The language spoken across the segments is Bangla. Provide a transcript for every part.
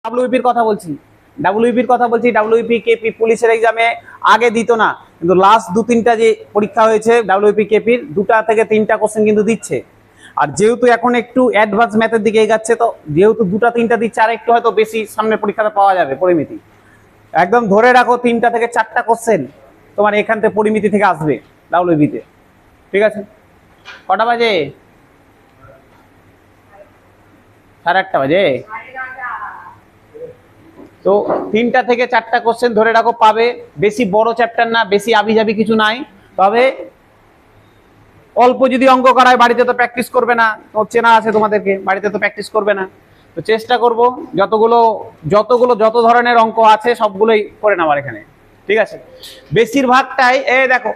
ডাব্লিউপির কথা বলছি, ডাব্লিউপি কেপি পুলিশের এক্সামে আগে দিত না, কিন্তু লাস্ট 2-3টা যে পরীক্ষা হয়েছে ডাব্লিউপি কেপির 2টা থেকে 3টা কোশ্চেন কিন্তু দিচ্ছে। আর যেহেতু এখন একটু অ্যাডভান্স ম্যাথের দিকে এগাচ্ছে, তো যেহেতু 2টা-3টা দিচ্ছে, আর একটু হয়তো বেশি সামনের পরীক্ষাটা পাওয়া যাবে পরিমিতি। একদম ধরে রাখো 3টা থেকে 4টা কোশ্চেন তোমার এখান থেকে পরিমিতি থেকে আসবে ডাব্লিউপিতে। ঠিক আছে, কটা বাজে? 8:30 বাজে। তো 3টা থেকে 4টা কোশ্চেন ধরে রাখো পাবে। বেশি বড় চ্যাপ্টার না, বেশি আবিজাবি কিছু নাই, তবে অল্প যদি অঙ্ক করায় বাড়িতে তো প্র্যাকটিস করবে না, তো চেনা আছে তোমাদেরকে, বাড়িতে তো প্র্যাকটিস করবে না। তো চেষ্টা করব যত ধরনের অঙ্ক আছে সবগুলোই করে নেওয়ার এখানে। ঠিক আছে, বেশিরভাগটাই দেখো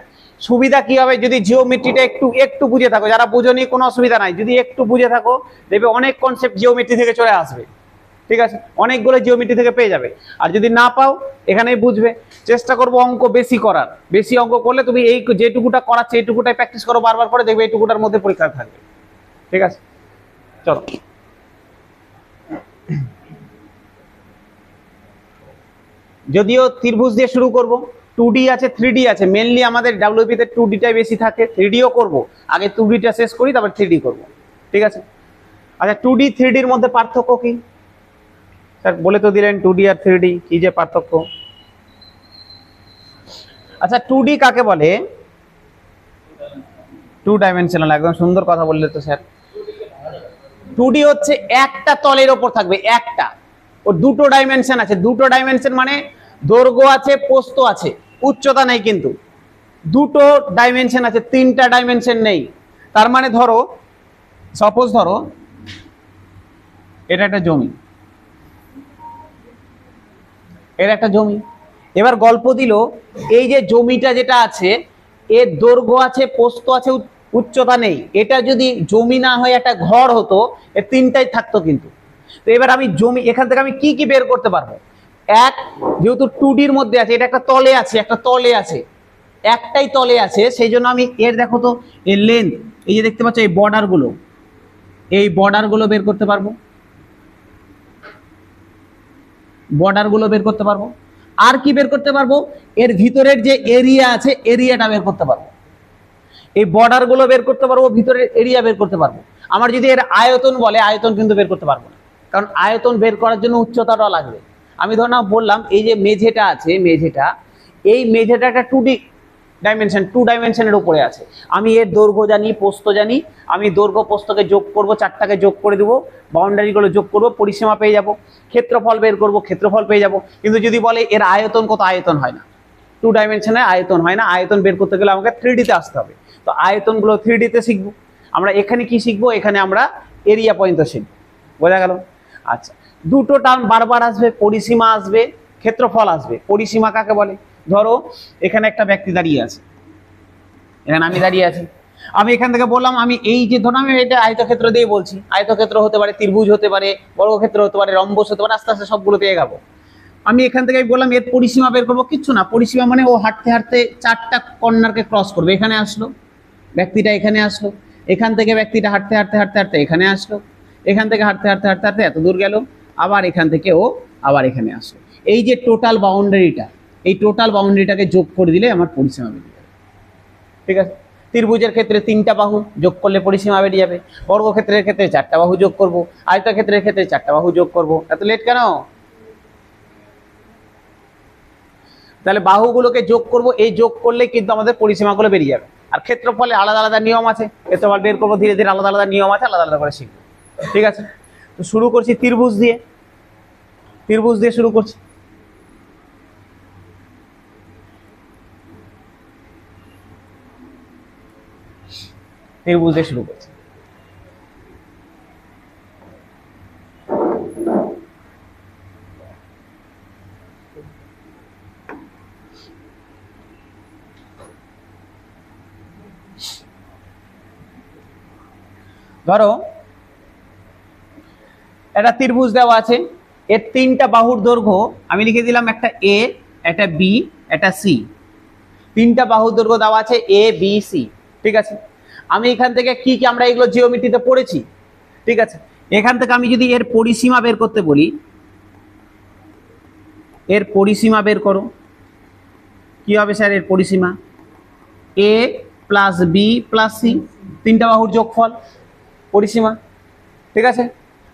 সুবিধা কি হবে যদি জিওমেট্রিটা একটু বুঝে থাকো, যারা বুঝোনি কোনো অসুবিধা নাই, যদি একটু বুঝে থাকো দেখবে অনেক কনসেপ্ট জিওমেট্রি থেকে চলে আসবে। ঠিক আছে, অনেকগুলো জিওমেট্রি থেকে পেয়ে যাবে। আর যদি না পাও এখানেই বুঝবে। চেষ্টা করবো অঙ্ক বেশি করার, বেশি অঙ্ক করলে তুমি এই যেটুকুটা করাচ্ছে এইটুকুটাই প্র্যাকটিস করো বারবার করে, দেখবে এইটুকুটার মধ্যে পরীক্ষা থাকবে। ঠিক আছে, চলো। যদিও ত্রিভুজ দিয়ে শুরু করব, 2D আছে 3D আছে, মেনলি আমাদের ডাব্লিউপি তে 2Dটাই বেশি থাকে, 3Dও করব, আগে 2Dটা শেষ করি তারপর 3D করব। ঠিক আছে, আচ্ছা 2D 3Dর মধ্যে পার্থক্য কি স্যার বলে তো দিলেন, 2D আর 3D কি যে পার্থক্য? আচ্ছা 2D কাকে বলে? 2 ডাইমেনশনাল, একদম সুন্দর কথা বললে তো স্যার। 2D হচ্ছে একটা তলের ওপর থাকবে, একটা, ওর 2টো ডাইমেনশন আছে। 2টো ডাইমেনশন মানে দৈর্ঘ্য আছে, প্রস্থ আছে, উচ্চতা নেই, কিন্তু 2টো ডাইমেনশন আছে, 3টা ডাইমেনশন নেই। তার মানে ধরো, সাপোজ ধরো এটা একটা জমি, এর একটা জমি। এবার গল্প দিল এই যে জমিটা যেটা আছে এর দৈর্ঘ্য আছে, প্রস্থ আছে, উচ্চতা নেই। এটা যদি জমি না হয়ে একটা ঘর হতো, এর 3টাই থাকতো কিন্তু। তো এবার আমি জমি এখান থেকে আমি কি কি বের করতে পারবো? এক, যেহেতু 2Dর মধ্যে আছে, এটা একটা তলে আছে, একটাই তলে আছে, সেই জন্য আমি এর দেখো তো এর লেন্থ, এই যে দেখতে পাচ্ছ এই বর্ডারগুলো বের করতে পারবো, আর কি বের করতে পারবো? এর ভিতরের যে এরিয়া আছে এরিয়াটা বের করতে পারবো। এই বর্ডারগুলো বের করতে পারবো, ভিতরের এরিয়া বের করতে পারবো। আমার যদি এর আয়তন বলে, আয়তন কিন্তু বের করতে পারবো না, কারণ আয়তন বের করার জন্য উচ্চতাটা লাগবে। আমি ধর না বললাম এই যে মেঝেটা আছে, এই মেঝেটা একটা 2 ডাইমেনশনের উপরে আছে। আমি এর দৈর্ঘ্য জানি, প্রস্থ জানি, আমি দৈর্ঘ্য প্রস্থকে যোগ করব, 4টাকে যোগ করে দেবো, বাউন্ডারিগুলো যোগ করব, পরিসীমা পেয়ে যাব, ক্ষেত্রফল বের করব, ক্ষেত্রফল পেয়ে যাব। কিন্তু যদি বলে এর আয়তন কত, আয়তন হয় না, 2 ডাইমেনশনে আয়তন হয় না। আয়তন বের করতে গেলে আমাকে 3Dতে আসতে হবে। তো আয়তনগুলো 3Dতে শিখবো। আমরা এখানে কি শিখবো? এখানে আমরা এরিয়া পর্যন্ত শিখবো। বোঝা গেল? আচ্ছা, 2টো টার্ম বারবার আসবে, পরিসীমা আসবে, ক্ষেত্রফল আসবে। পরিসীমা কাকে বলে? ধরো এখানে একটা ব্যক্তি দাঁড়িয়ে আছে, এখানে আমি দাঁড়িয়ে আছি, আমি এখান থেকে বললাম আমি এই যে ধরো আমি এটা আয়তক্ষেত্র দিয়ে বলছি, আয়তক্ষেত্র হতে পারে, ত্রিভুজ হতে পারে, বর্গক্ষেত্র হতে পারে, রম্বস হতে পারে, আস্তে আস্তে সবগুলো পেয়ে যাবো। আমি এখান থেকে বললাম এর পরিসীমা বের করবো, কিচ্ছু না, পরিসীমা মানে ও হাঁটতে হাঁটতে 4টা কর্নারকে ক্রস করবে, এখানে আসলো ব্যক্তিটা, এখানে আসলো, এখান থেকে ব্যক্তিটা হাঁটতে হাঁটতে হাঁটতে হাঁটতে এখানে আসলো, এখান থেকে হাঁটতে হাঁটতে হাঁটতে হাঁটতে এত দূর গেল, আবার এখান থেকে ও আবার এখানে আসলো। এই যে টোটাল বাউন্ডারিটা, এই টোটাল বাউন্ডারিটাকে যোগ করে দিলে আমার পরিসীমা বেরিয়ে যাবে। ঠিক আছে, ত্রিভুজের ক্ষেত্রে 3টা বাহু যোগ করলে পরিসীমা বেরিয়ে যাবে, বর্গক্ষেত্রের ক্ষেত্রে 4টা বাহু যোগ করব, আয়তক্ষেত্রের ক্ষেত্রে 4টা বাহু যোগ করব। এত লেট কেন? তাহলে বাহুগুলোকে যোগ করব, এই যোগ করলে কিন্তু আমাদের পরিসীমাগুলো বেরিয়ে যাবে। আর ক্ষেত্রফলে আলাদা আলাদা নিয়ম আছে, ক্ষেত্রফল বের করবো ধীরে ধীরে, আলাদা আলাদা নিয়ম আছে, আলাদা আলাদা করে শিখবো। ঠিক আছে, তো শুরু করছি ত্রিভুজ দিয়ে শুরু করছি। ত্রিভুজ দিয়ে শুরু করছি। ধরো একটা ত্রিভুজ দেওয়া আছে, এর 3টা বাহুর দৈর্ঘ্য আমি লিখে দিলাম, একটা এ, একটা বি, একটা সি। 3টা বাহুর দৈর্ঘ্য দেওয়া আছে এ বি সি। ঠিক আছে, আমি এখান থেকে কি কি আমরা এগুলো জিওমেট্রিতে পড়েছি। ঠিক আছে, এখান থেকে আমি যদি এর পরিসীমা বের করতে বলি, এর পরিসীমা বের করো। কি হবে স্যার এর পরিসীমা? A plus B plus C, তিনটা বাহুর যোগফল পরিসীমা। ঠিক আছে,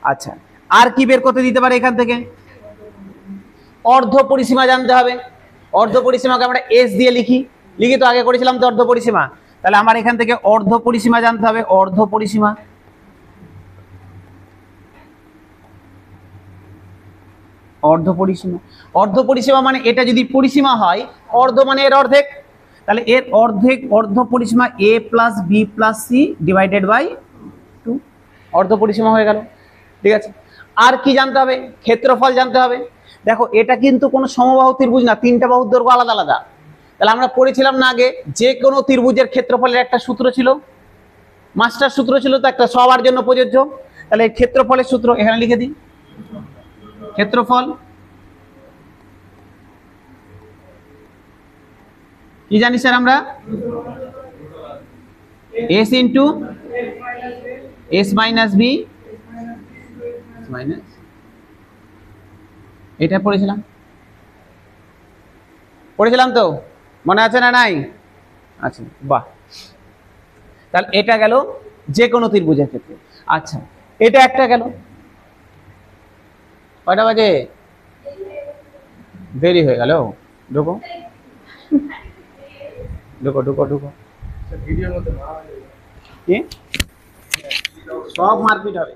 আচ্ছা আর কি বের করতে দিতে পারে এখান থেকে? অর্ধ পরিসীমা জানতে হবে। অর্ধ পরিসীমাকে আমরা এস দিয়ে লিখি, লিখি তো আগে করেছিলাম তো অর্ধ পরিসীমা। তাহলে আমার এখান থেকে অর্ধ পরিসীমা জানতে হবে। অর্ধ পরিসীমা, অর্ধ পরিসীমা, অর্ধ পরিসীমা মানে এটা যদি পরিসীমা হয়, অর্ধ মানে এর অর্ধেক, তাহলে এর অর্ধেক অর্ধ পরিসীমা A plus B plus C divided by 2, অর্ধ পরিসীমা হয়ে গেল। ঠিক আছে, আর কি জানতে হবে? ক্ষেত্রফল জানতে হবে। দেখো এটা কিন্তু কোনো সমবাহু ত্রিভুজ না, তিনটা বাহুর দৈর্ঘ্য আলাদা আলাদা। তাহলে আমরা পড়েছিলাম না আগে, যে কোনো ত্রিভুজের ক্ষেত্রফলের একটা সূত্র ছিল, মাস্টার সূত্র ছিল তো একটা, সবার জন্য প্রযোজ্য। তাহলে ক্ষেত্রফলের সূত্র এখানে লিখে দিই। ক্ষেত্রফল কি জানি স্যার আমরা? S into S minus b minus, এটা পড়েছিলাম তো, মনে আছে না নাই? আচ্ছা বাহ, তাহলে এটা গেল যে কোনো ত্রিভুজের ক্ষেত্রে। আচ্ছা এটা একটা গেল, কয়টা বাজে? দেরি হয়ে গেল, ঢুকো ঢুকো ঢুকো ঢুকো। কি সব মারপিট হবে?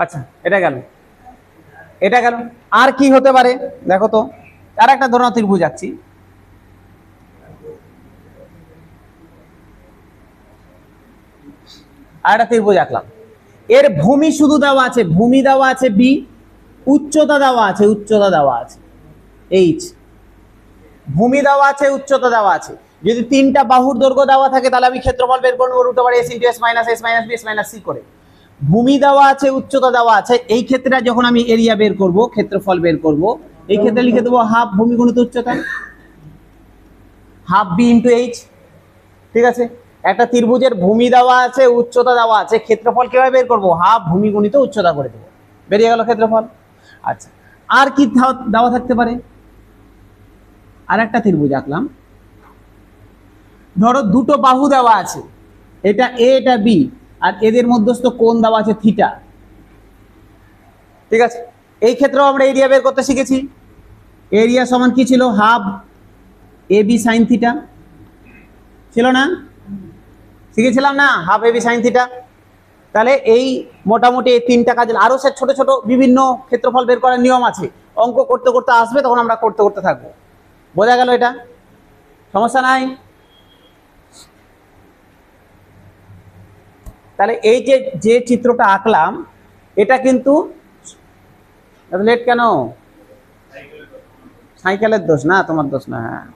আচ্ছা এটা গেল, এটা গেল। আর কি হতে পারে দেখো তো? আর একটা ধরনের ত্রিভুজ আঁকছি। আর একটা ত্রিভুজ আঁকলাম, এর ভূমি শুধু দেওয়া আছে, ভূমি দেওয়া আছে বি, উচ্চতা দেওয়া আছে, উচ্চতা দেওয়া আছে এইচ, ভূমি দেওয়া আছে, উচ্চতা দেওয়া আছে। যদি তিনটা বাহুর দৈর্ঘ্য দেওয়া থাকে তাহলে আমি ক্ষেত্রফল বের করবো √, S into S minus B S minus c করে। ভূমি দেওয়া আছে, উচ্চতা দেওয়া আছে, এই ক্ষেত্রে যখন আমি এরিয়া বের করব, ক্ষেত্রফল বের করব, এই ক্ষেত্রে লিখে দেবো হাফ ভূমি গুণিত উচ্চতা, হাফ বি ইন্টু এইচ। ঠিক আছে, একটা ত্রিভুজের ভূমি দেওয়া আছে, উচ্চতা দেওয়া আছে, ক্ষেত্রফল কিভাবে বের করবো? হাফ ভূমি গুণিত উচ্চতা করে দেবো, বেরিয়ে গেল ক্ষেত্রফল। আচ্ছা আর কি দেওয়া থাকতে পারে? আর একটা ত্রিভুজ আঁকলাম, ধরো দুটো বাহু দেওয়া আছে, এটা এ এটা বি, আর এদের মধ্যস্থ কোণ দেওয়া আছে থিটা। ঠিক আছে, এই ক্ষেত্রেও আমরা এরিয়া বের করতে শিখেছি। এরিয়া সমান কি ছিল? Half A B sine theta, ছিল না? শিখেছিলাম না, half A B sine theta. তাহলে এই মোটামুটি এই তিনটা কাজে, আরো স্যার ছোট ছোট বিভিন্ন ক্ষেত্রফল বের করার নিয়ম আছে, অঙ্ক করতে করতে আসবে, তখন আমরা করতে করতে থাকবো। বোঝা গেল? এটা সমস্যা নাই। তাহলে এই যে চিত্রটা আঁকলাম, এটা কিন্তু লেট কেন? সাইকেলের দোষ না, তোমার দোষ না। হ্যাঁ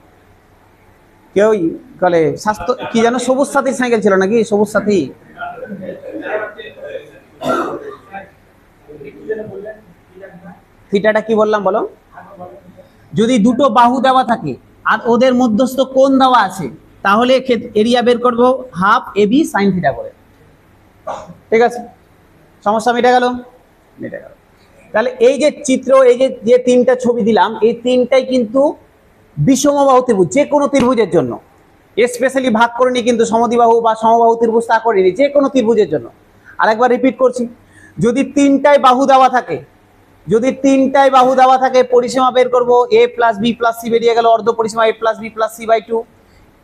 কেউ বলে স্বাস্থ্য কি যেন, সবুজ সাথীর সাইকেল ছিল নাকি? সবুজ সাথী, থিটাটা কি বললাম বলো? যদি দুটো বাহু দেওয়া থাকে আর ওদের মধ্যস্থ কোণ দেওয়া আছে, তাহলে এরিয়া বের করবো half A B sine theta করে। ঠিক আছে, সমস্যা মিটে গেল? মিটে গেল। তাহলে এই যে চিত্র, এই যে তিনটা ছবি দিলাম, এই তিনটাই কিন্তু বিষমবাহু ত্রিভুজ, যে কোনো ত্রিভুজের জন্য। স্পেশালি ভাগ করিনি কিন্তু সমদ্বিবাহু বা সমবাহু ত্রিভুজ তা করিনি, যে কোনো ত্রিভুজের জন্য। আরেকবার রিপিট করছি, যদি তিনটাই বাহু দেওয়া থাকে, যদি তিনটাই বাহু দেওয়া থাকে, পরিসীমা বের করব A plus B plus C, বেরিয়ে গেল অর্ধ পরিসীমা A plus B plus C by 2।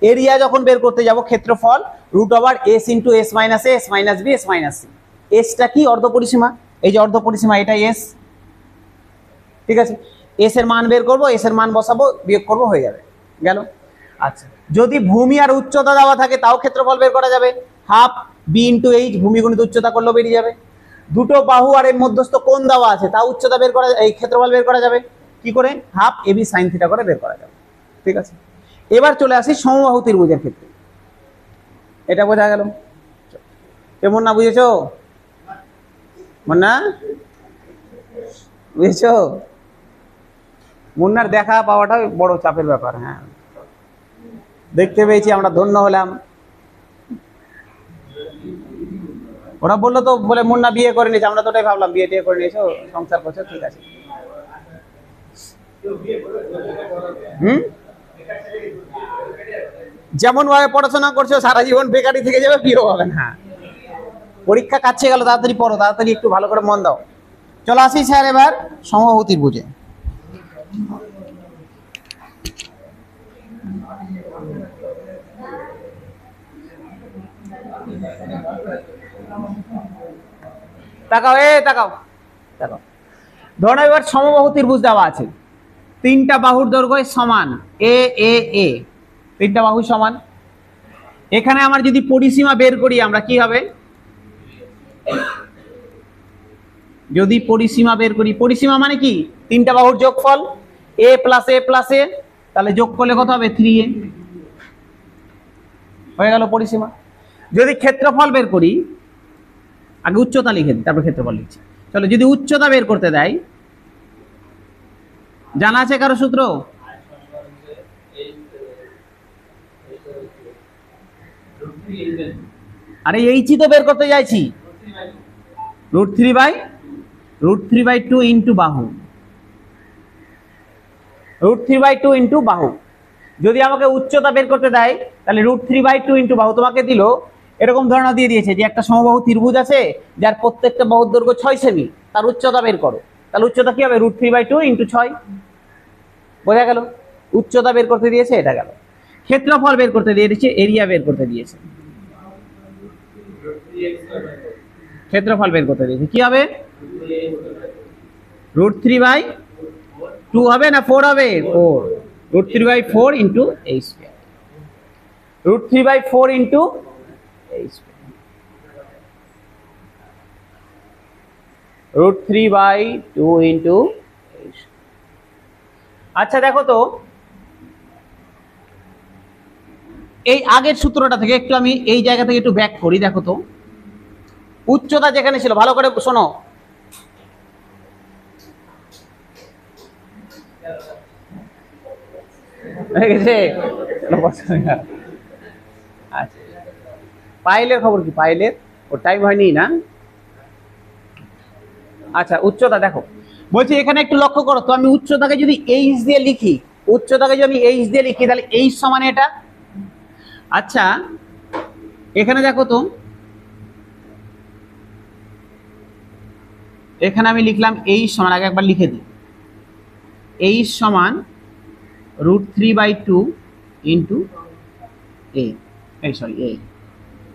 Area যখন বের করতে যাব, ক্ষেত্রফল √, S into S minus A S minus B S minus C. এসটা কি? অর্ধ পরিসীমা, এই যে অর্ধ পরিসীমা, এটা এস। ঠিক আছে, এস এর মান বের করব, এস এর মান বসাবো, বিয়োগ করব, হয়ে যাবে, গেল। আচ্ছা যদি ভূমি আর উচ্চতা দেওয়া থাকে, তাও ক্ষেত্রফল বের করা যাবে, হাফ বি ইন্টু এইচ, ভূমি গুণিত উচ্চতা করলেও বেরিয়ে যাবে। দুটো বাহু আর এর মধ্যস্থ কোণ দেওয়া আছে, তা উচ্চতা বের করা, এই ক্ষেত্রফল বের করা যাবে কি করে? হাফ এবি সাইন থিটা করে বের করা যাবে। ঠিক আছে, এবার চলে আসি সমবাহু ত্রিভুজের ক্ষেত্রে। এটা বোঝা গেল? কেমন না বুঝেছো? মুন্না বুঝেছো? মুন্নার দেখা পাওয়াটা বড় চাপের ব্যাপার। হ্যাঁ, দেখতে পেয়েছি, আমরা ধন্য হলাম। ওরা বললো তো, বলে মুন্না বিয়ে করে নিয়েছে, আমরা তো ওটাই ভাবলাম বিয়ে টিয়ে করে নিয়েছো, সংসার করছো, ঠিক আছে। যেমন ভাবে পড়াশোনা করছো সারা জীবন বেকারি থেকে যাবে, বিয়ে হবে না। পরীক্ষা কাছে গেল, তাড়াতাড়ি পড়ো, তাড়াতাড়ি একটু ভালো করে মন দাও। চলো আসি স্যার এবার সমবাহু ত্রিভুজে। তাকাও, তাকাও তাকাও। ধরো এবার সমবাহু ত্রিভুজ দেওয়া আছে, তিনটা বাহুর দৈর্ঘ্য সমান, এ এ এ, তিনটা বাহু সমান। এখানে আমার যদি পরিসীমা বের করি আমরা, কি হবে? যদি পরিসীমা বের করি, পরিসীমা মানে কি? তিনটা বাহুর যোগফল, এ প্লাস এ প্লাস এ, তাহলে যোগ করলে কত হবে? 3a হয়ে গেল পরিসীমা। যদি ক্ষেত্রফল বের করি, আগে উচ্চতা লিখে দিই, তারপর ক্ষেত্রফল লিখছি। চলো, যদি উচ্চতা বের করতে দেয়, জানা আছে কারো সূত্র? আরে এইচই তো বের করতে চাইছি, √3/2 ইন্টু বাহু, √3/2 ইন্টু বাহু। যদি আমাকে উচ্চতা বের করতে দেয়, তাহলে √3/2 ইন্টু বাহু। তোমাকে দিল এরকম ধারণা দিয়ে দিয়েছে যে একটা সমবাহু ত্রিভুজ আছে যার প্রত্যেকটা বাহুর দৈর্ঘ্য 6 সেমি, তার উচ্চতা বের করো। তাহলে উচ্চতা কি হবে? √3/2 ইন্টু 6। বোঝা গেল? উচ্চতা বের করতে দিয়েছে, এটা গেল। ক্ষেত্রফল বের করতে দিয়েছে, এরিয়া বের করতে দিয়েছে। ক্ষেত্রফল বের করতে দিয়েছে, কি হবে? √3/2 হবে না 4 হবে? 4, √3/4 into a square, √3/4 into a square, √3/2 into a square. আচ্ছা দেখো তো, এই আগের সূত্রটা থেকে একটু আমি এই জায়গা থেকে একটু ব্যাক করি। দেখো তো, উচ্চতা যেখানে ছিল, ভালো করে শোনো, হয়ে গেছে? আচ্ছা, পায়েলের খবর কি? পায়েলের ওর টাইম হয়নি না? আচ্ছা, উচ্চতা দেখো, বলছি এখানে একটু লক্ষ্য করো তো, আমি উচ্চতাকে যদি এইচ দিয়ে লিখি, উচ্চতাকে যদি আমি এইচ দিয়ে লিখি, তাহলে এইচ সমান এটা। আচ্ছা, এখানে দেখো তো, এখানে আমি লিখলাম এইচ সমান, আগে একবার লিখে দিই, এইচ সমান √3/2 ইন্টু এ, এই সরি এ,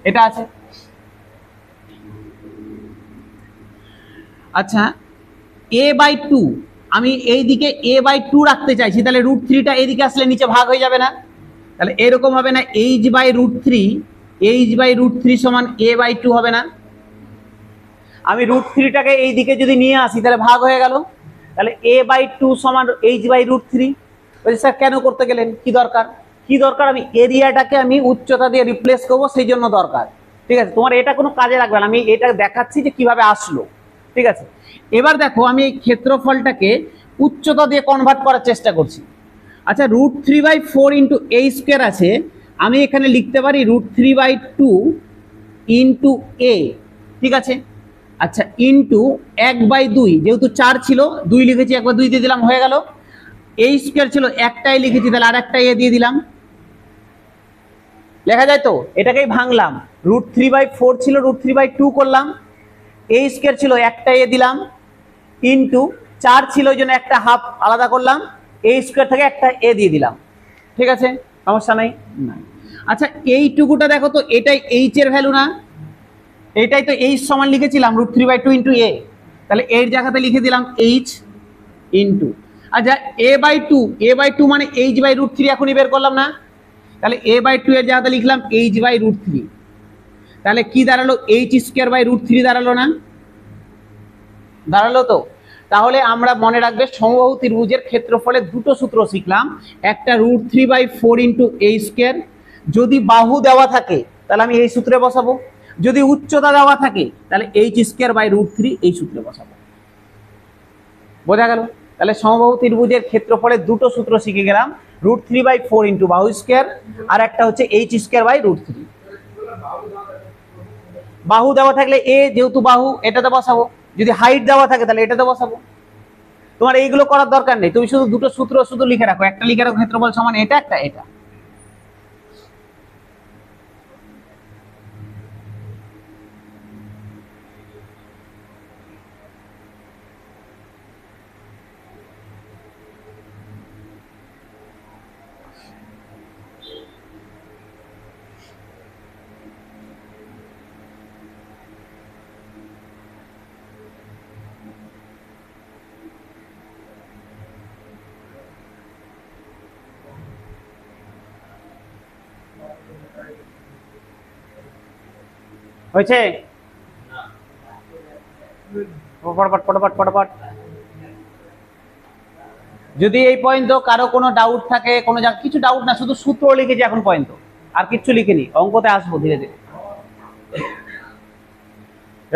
এটা আছে। আচ্ছা, a/2 আমি এই দিকে a/2 রাখতে চাইছি, তাহলে √3টা এইদিকে আসলে নিচে ভাগ হয়ে যাবে না? তাহলে এরকম হবে না, h/√3 সমান a/2 হবে না? আমি √3টাকে এই দিকে যদি নিয়ে আসি, তাহলে ভাগ হয়ে গেল, তাহলে a/2 সমান h/√3। বলছি স্যার কেন করতে গেলেন, কি দরকার? কি দরকার? আমি এরিয়াটাকে আমি উচ্চতা দিয়ে রিপ্লেস করবো, সেই জন্য দরকার। ঠিক আছে, তোমার এটা কোনো কাজে লাগবে না, আমি এটা দেখাচ্ছি যে কিভাবে আসলো। ঠিক আছে, এবার দেখো, আমি এই ক্ষেত্রফলটাকে উচ্চতা দিয়ে কনভার্ট করার চেষ্টা করছি। আচ্ছা, √3/4 ইন্টু a স্কোয়ার আছে, আমি এখানে লিখতে পারি √3/2 ইন্টু a। ঠিক আছে, আচ্ছা, ইন্টু 1/2, যেহেতু 4 ছিল 2 লিখেছি, 1/2 দিয়ে দিলাম, হয়ে গেল। a স্কোয়ার ছিল একটাই লিখেছি, তাহলে আর একটা a দিয়ে দিলাম, লেখা যায় তো? এটাকেই ভাঙলাম, √3/4 ছিল, √3/2 করলাম, a স্কোয়ার ছিল একটা a দিলাম, ইন্টু 4 ছিল ওই জন্য একটা হাফ আলাদা করলাম, a স্কোয়ার থেকে একটা a দিয়ে দিলাম। ঠিক আছে, সমস্যা নেই। আচ্ছা, এইটুকুটা দেখো তো, এটাই h এর ভ্যালু না? এইটাই তো h সমান লিখেছিলাম √3/2 ইন্টু a, তাহলে এর জায়গাতে লিখে দিলাম h ইন্টু, আচ্ছা a/2 মানে h/√3 এখনই বের করলাম না? তাহলে a/2 এর জায়গাতে লিখলাম h/√3, তাহলে কি দাঁড়ালো? h² /√3 দাঁড়ালো না? দাঁড়ালো তো? তাহলে আমরা মনে রাখবে সমবাহু ত্রিভুজের ক্ষেত্রফলের দুটো সূত্র শিখলাম, একটা √3/4 ইন্টু a স্কোয়ার। যদি বাহু দেওয়া থাকে তাহলে আমি এই সূত্রে বসাবো, যদি উচ্চতা দেওয়া থাকে তাহলে h²/√3 এই সূত্রে বসাবো। বোঝা গেল? তাহলে সমবাহু ত্রিভুজের ক্ষেত্রফলের দুটো সূত্র শিখে গেলাম, √3/4 ইন্টু বাহু স্কোয়ার, আর একটা হচ্ছে h²/√3। বাহু দেওয়া থাকলে এ যেহেতু বাহু এটাতে বসাবো, যদি হাইট দেওয়া থাকে তাহলে এটাতে বসাবো। তোমার এইগুলো করার দরকার নেই, তুমি শুধু দুটো সূত্র শুধু লিখে রাখো, একটা লিখে রাখো ক্ষেত্রফল সমান এটা, একটা এটা। হয়েছে? ফটাফট ফটাফট ফটাফট। যদি এই পর্যন্ত কারো কোনো ডাউট থাকে, কোনো কিছু ডাউট না, শুধু সূত্র লিখেছি এখন পর্যন্ত, আর কিচ্ছু লিখিনি, অঙ্কতে আসবো ধীরে ধীরে।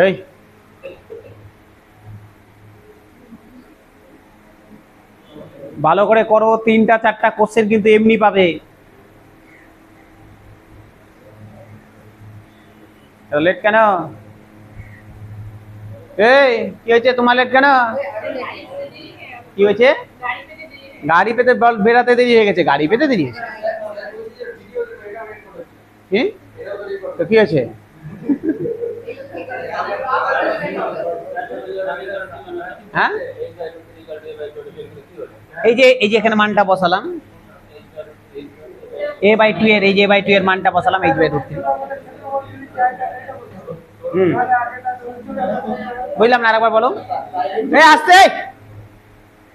এই ভালো করে করো, 3টা 4টা কোশ্চেন কিন্তু এমনি পাবে। লেট কেন? এই কি হয়েছে তোমার, লেট কেন? কি হয়েছে? গাড়ি পেতে বেরাতে দেরি হয়ে গেছে? গাড়ি পেতে দেরি হয়েছে? কি তো কি হয়েছে? হ্যাঁ, এই যে এখানে মানটা বসালাম a/2 এর, এই যে a/2 এর মানটা বসালাম h/√3। বুঝলাম না, আরেকবার বলো। আসতে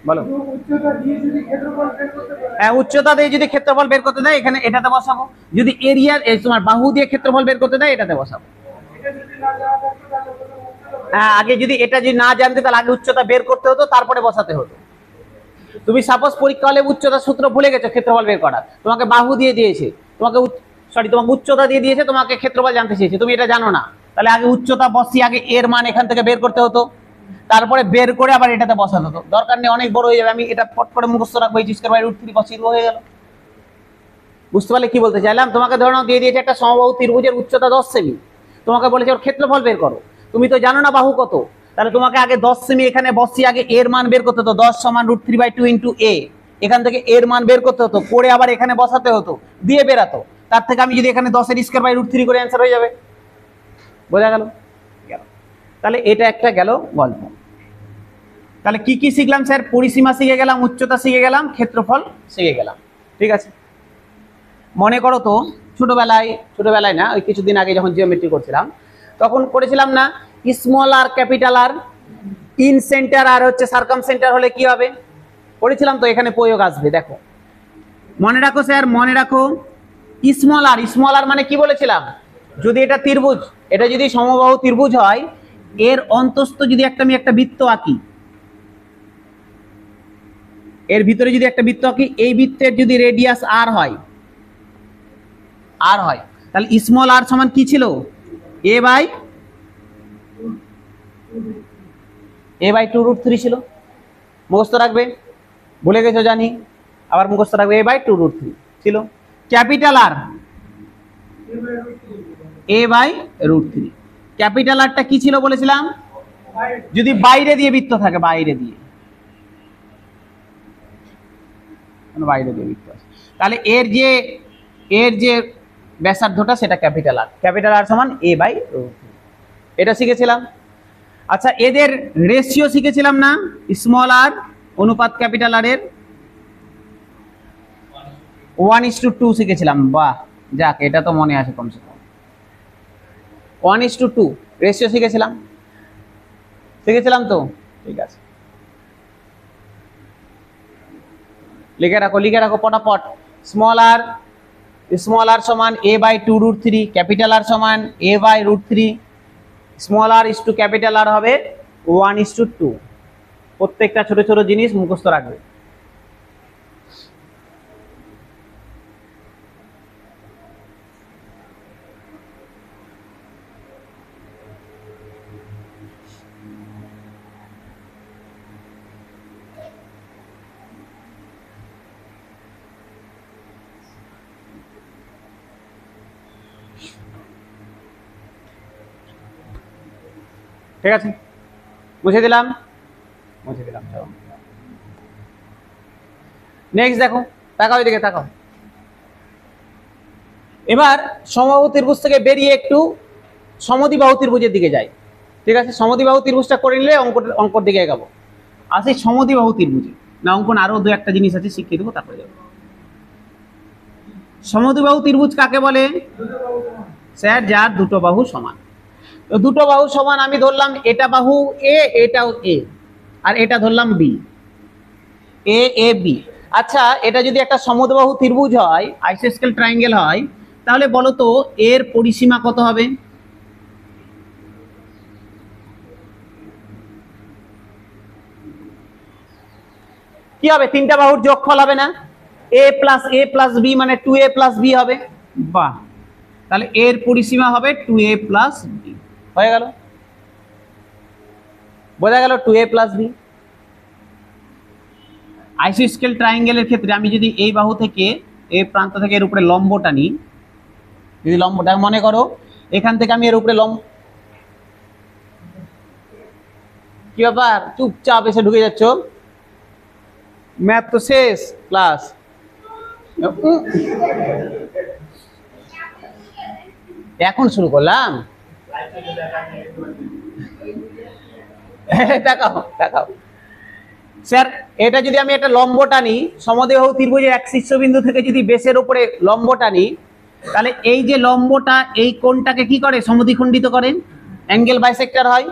বলো। হ্যাঁ, উচ্চতা দিয়ে যদি ক্ষেত্রফল বের করতে দেয় এখানে এটাতে বসাবো, যদি এরিয়া তোমার বাহু দিয়ে ক্ষেত্রফল বের করতে দেয় এটাতে বসাবো। হ্যাঁ, আগে যদি এটা যদি না জানতে তাহলে আগে উচ্চতা বের করতে হতো, তারপরে বসাতে হতো। তুমি সাপোজ পরীক্ষা হলে উচ্চতা সূত্র ভুলে গেছো ক্ষেত্রফল বের করার, তোমাকে বাহু দিয়ে দিয়েছে, তোমাকে তোমাকে উচ্চতা দিয়ে দিয়েছে, তোমাকে ক্ষেত্রফল জানতে চেয়েছে, তুমি এটা জানো না, তাহলে আগে উচ্চতা বসিয়ে আগে এর মান এখান থেকে বের করতে হতো, তারপরে বের করে আবার এটাতে বসাতে হতো। দরকার নেই, অনেক বড় হয়ে যাবে, আমি এটা ফট করে মুখস্থ রাখবো, h²/√3 বসিয়ে হয়ে গেল। বুঝতে পারলে কি বলতে চাইলাম? তোমাকে ধরো দিয়ে দিয়েছে একটা সমবাহু ত্রিভুজের উচ্চতা 10 সেমি, তোমাকে বলেছে ওর ক্ষেত্রফল বের করো, তুমি তো জানো না বাহু কত, তাহলে তোমাকে আগে 10 সেমি এখানে বসিয়ে আগে এর মান বের করতে হতো, 10 = √3/2 ইন্টু a, এখান থেকে এর মান বের করতে হতো, করে আবার এখানে বসাতে হতো, দিয়ে বেরাতো। তার থেকে আমি যদি এখানে 10^² করে অ্যান্সার হয়ে যাবে। বোঝা গেল? তাহলে এটা একটা গেল গল্প। তাহলে কি কি শিখলাম স্যার? পরিসীমা শিখে গেলাম, উচ্চতা শিখে গেলাম, ক্ষেত্রফল শিখে গেলাম। ঠিক আছে, মনে করো তো ছোটবেলায় না, ওই কিছুদিন আগে যখন জিওমেট্রি করছিলাম তখন করেছিলাম না, স্মল আর ক্যাপিটাল আর, ইন সেন্টার আর হচ্ছে সার্কাম সেন্টার হলে কি হবে, করেছিলাম তো। এখানে প্রয়োগ আসবে, দেখো মনে রাখো স্যার, মনে রাখো। স্মল আর মানে কি বলেছিলাম? যদি এটা ত্রিভুজ, এটা যদি সমবাহু ত্রিভুজ হয়, এর অন্তস্থ যদি আমি একটা বৃত্ত আঁকি, এর ভিতরে যদি একটা বৃত্ত আঁকি, এই বৃত্তের যদি রেডিয়াস আর হয়, তাহলে স্মল আর সমান কি ছিল? a/2√3 ছিল। মুখস্থ রাখবে, ভুলে গেছো জানি, আবার মুখস্থ রাখবে, a/2√3 ছিল। ক্যাপিটাল আর a/√3, ক্যাপিটাল আরটা কি ছিল বলেছিলাম? যদি বাইরে দিয়ে বৃত্ত থাকে, বাইরে দিয়ে বৃত্ত আছে, তাহলে এর যে ব্যাসার্ধটা সেটা ক্যাপিটাল আর সমান a/√3, এটা শিখেছিলাম। আচ্ছা, এদের রেশিও শিখেছিলাম না? স্মল আর অনুপাত ক্যাপিটাল আর এর 1:2 শিখেছিলাম। বাহ, যাক, এটা তো মনে আছে কমসে কম। 1:2 রেশিও শিখেছিলাম তো। ঠিক আছে, লিখে রাখো পটাপট। স্মল আর সমান a/2√3, ক্যাপিটাল আর সমান a/√3। Small R is to capital আর হবে 1:2। প্রত্যেকটা ছোট ছোট জিনিস মুখস্থ রাখবে। ঠিক আছে, মুছে দিলাম। চলো নেক্সট দেখো, তাকাও এদিকে তাকাও। এবার সমবাহু ত্রিভুজ থেকে বেরিয়ে একটু সমদ্বিবাহু ত্রিভুজের দিকে যাই। ঠিক আছে, সমদ্বিবাহু ত্রিভুজটা করে নিলে অঙ্কর দিকে এগাবো। আসি সমদ্বিবাহু ত্রিভুজে, না অঙ্কন আরো দু একটা জিনিস আছে শিখিয়ে দেবো, তারপরে যাবো। সমদ্বিবাহু ত্রিভুজ কাকে বলে? স্যার, যার দুটো বাহু সমান। তো দুটো বাহু সমান আমি ধরলাম এটা বাহু এ, এটাও এ, আর এটা ধরলাম বি, এ এ বি। আচ্ছা, এটা যদি একটা সমদ্বিবাহু ত্রিভুজ হয়, আইসোস্কেল ট্রায়াঙ্গেল হয়, তাহলে বলো তো এর পরিসীমা কত হবে? কি হবে? তিনটা বাহুর যোগফল হবে না? a প্লাস বি মানে 2a প্লাস বি হবে। বাহ, তাহলে এর পরিসীমা হবে 2a প্লাস বি। হয়ে গেল, বোঝা গেল 2a প্লাস বি। আইসোস্কেল ট্রায়াঙ্গেলের ক্ষেত্রে আমি যদি এই বাহু থেকে এই প্রান্ত থেকে এর উপরে লম্বটা নিই, যদি লম্বটা মনে করো এখান থেকে আমি এর উপরে লম্ব, কি ব্যাপার চুপচাপ এসে ঢুকে যাচ্ছ? ম্যাথ তো শেষ ক্লাস। এখন শুরু করলাম। দেখাও দেখাও স্যার, এটা যদি আমি একটা লম্ব টানি, সমদ্বিবাহু ত্রিভুজের এক শীর্ষবিন্দু থেকে যদি বেসের উপরে লম্ব টানি, তাহলে এই যে লম্বটা এই কোণটাকে কি করে? সমদ্বিখণ্ডিত করে, অ্যাঙ্গেল বাইসেক্টর হয়।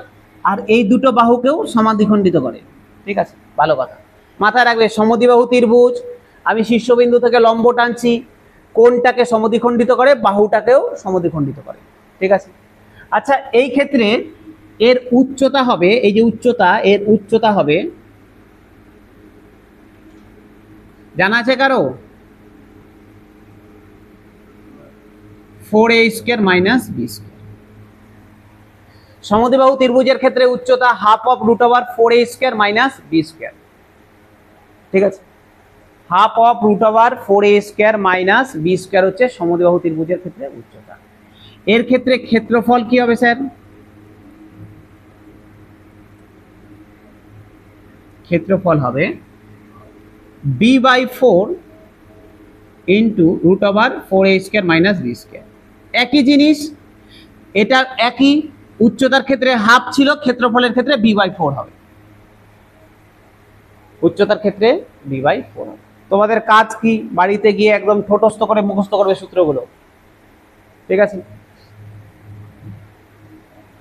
আর এই দুটো বাহুকেও সমদ্বিখণ্ডিত করে। ঠিক আছে, ভালো কথা মাথায় রাখবে। সমদ্বিবাহু ত্রিভুজ, আমি শীর্ষবিন্দু থেকে লম্ব টানছি, কোণটাকে সমদ্বিখণ্ডিত করে, বাহুটাকেও সমদ্বিখণ্ডিত করে। ঠিক আছে, আচ্ছা এই ক্ষেত্রে এর উচ্চতা হবে, এই যে উচ্চতা, এর উচ্চতা হবে, জানা আছে কারো? 4a² minus b²। সমদ্বিবাহু ত্রিভুজের ক্ষেত্রে উচ্চতা half of √4a² minus b²। ঠিক আছে, half of √4a² minus b² হচ্ছে সমদ্বিবাহু ত্রিভুজের ক্ষেত্রে উচ্চতা। এর ক্ষেত্রে ক্ষেত্রফল কি হবে স্যার? ক্ষেত্রফল হবে b/4 into √4a² minus b²। একই জিনিস, এটা একই, উচ্চতার ক্ষেত্রে হাফ ছিল, ক্ষেত্রফলের ক্ষেত্রে b/4 হবে। উচ্চতার ক্ষেত্রে b/4 হবে। তোমাদের কাজ কি? বাড়িতে গিয়ে একদম ঠোঁটস্থ করে মুখস্থ করবে সূত্রগুলো। ঠিক আছে,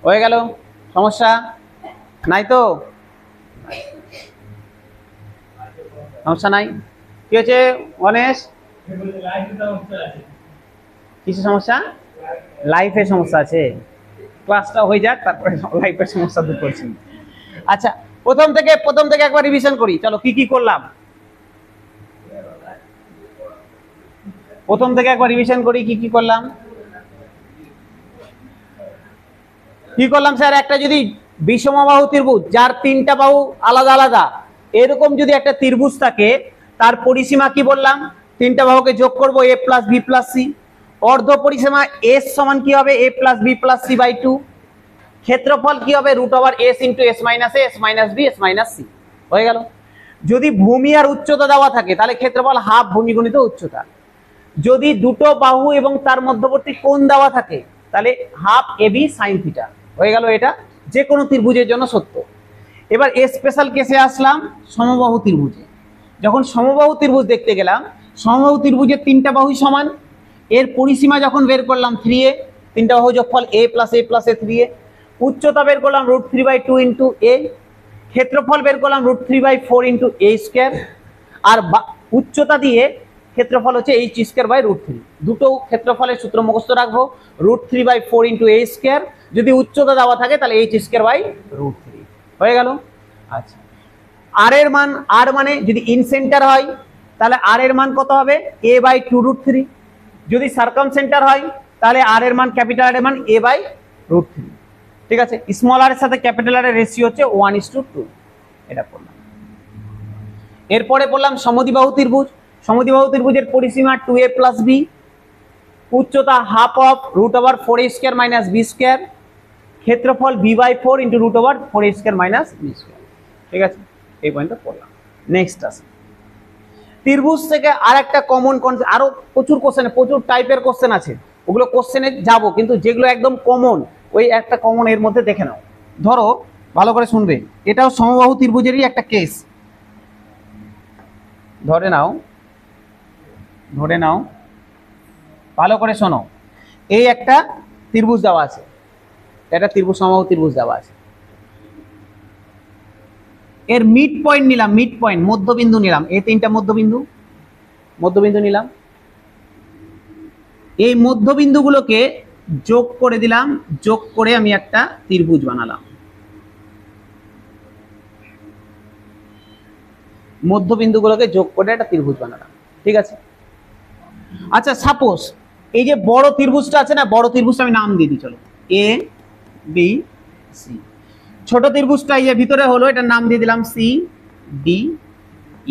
হয়ে গেল? সমস্যা নাই তো? সমস্যা নাই? কি হয়েছে গণেশ? কিছু সমস্যা? লাইফের সমস্যা আছে? ক্লাসটা হয়ে যাক, তারপরে লাইফের সমস্যা দূর করছি। আচ্ছা, প্রথম থেকে একবার রিভিশন করি। চলো, কি কি করলাম প্রথম থেকে একবার রিভিশন করি। কি কি করলাম? কি করলাম স্যার? একটা যদি বিষমবাহু ত্রিভুজ, যার তিনটা বাহু আলাদা আলাদা, এরকম যদি একটা ত্রিভুজ থাকে, তার পরিসীমা কি বললাম? তিনটা বাহুকে যোগ করব, a plus B plus c. অর্ধ পরিসীমা s সমান কি হবে? a plus B plus C by 2। ক্ষেত্রফল কি হবে? √s into s minus a, s minus b, s minus c। হয়ে গেল। যদি ভূমি আর উচ্চতা দেওয়া থাকে, তাহলে ক্ষেত্রফল হাফ ভূমি গুণিত উচ্চতা। যদি দুটো বাহু এবং তার মধ্যবর্তী কোণ দেওয়া থাকে, তাহলে হাফ ab sin থিটা। হয়ে গেল, এটা যে কোনো ত্রিভুজের জন্য সত্য। এবার স্পেশাল কেসে আসলাম, সমবাহু ত্রিভুজে। যখন সমবাহু ত্রিভুজ দেখতে গেলাম, সমবাহু ত্রিভুজের তিনটা বাহুই সমান, এর পরিসীমা যখন বের করলাম 3a, তিনটা বাহু যোগফল a plus a plus a 3a। উচ্চতা বের করলাম √3/2 ইন্টু a। ক্ষেত্রফল বের করলাম √3/4 ইন্টু a²। আর উচ্চতা দিয়ে ক্ষেত্রফল হচ্ছে h²/√3। দুটো ক্ষেত্রফলের সূত্র মুখস্থ রাখবো, √3/4 ইন্টু a²। যদি উচ্চতা দেওয়া থাকে তাহলে h²/√3। হয়ে গেল। আচ্ছা, আর এর মান, আর মানে যদি ইন সেন্টার হয় তাহলে আর এর মান কত হবে, a/2√3। যদি সার্কাম সেন্টার হয় তাহলে আর এর মান, ক্যাপিটাল আর এর মান a/√3। ঠিক আছে, স্মল আর এর সাথে ক্যাপিটাল আর এর রেশিও হচ্ছে 1:2। এটা পড়লাম। এরপরে পড়লাম সমদ্বিবাহু ত্রিভুজ। সমদ্বিবাহু ত্রিভুজের পরিসীমা 2a + b, উচ্চতা হাফ অফ √4a² - b², ক্ষেত্রফল b/4 × √4a² - b²। ঠিক আছে, এই পয়েন্টটা পড়লাম। নেক্সট আছে ত্রিভুজ থেকে আর একটা কমন কনসেপ্ট, আরো প্রচুর কোশ্চেন, প্রচুর টাইপের কোশ্চেন আছে, ওগুলো কোশ্চেনে যাব, কিন্তু যেগুলো একদম কমন ওই একটা কমন এর মধ্যে দেখে নাও। ধরো ভালো করে শুনবে, এটাও সমবাহু ত্রিভুজেরই একটা কেস। ধরে নাও ভালো করে শোনো, এই একটা ত্রিভুজ দেওয়া আছে, এটা ত্রিভুজ, সমবাহু ত্রিভুজ দেওয়া আছে। এর মিড পয়েন্ট নিলাম, মিড পয়েন্ট মধ্যবিন্দু নিলাম, এই তিনটা মধ্যবিন্দু নিলাম। এই মধ্যবিন্দুগুলোকে যোগ করে দিলাম, যোগ করে আমি একটা ত্রিভুজ বানালাম। মধ্যবিন্দুগুলোকে যোগ করে একটা ত্রিভুজ বানালাম। ঠিক আছে, আচ্ছা সাপোজ এই যে বড় ত্রিভুজটা আছে না, বড় ত্রিভুজটা আমি নাম দিয়ে দিই, চলো এ বি সি। ছোট ত্রিভুজটা এই যে ভিতরে হলো, এটার নাম দিয়ে দিলাম সি ডি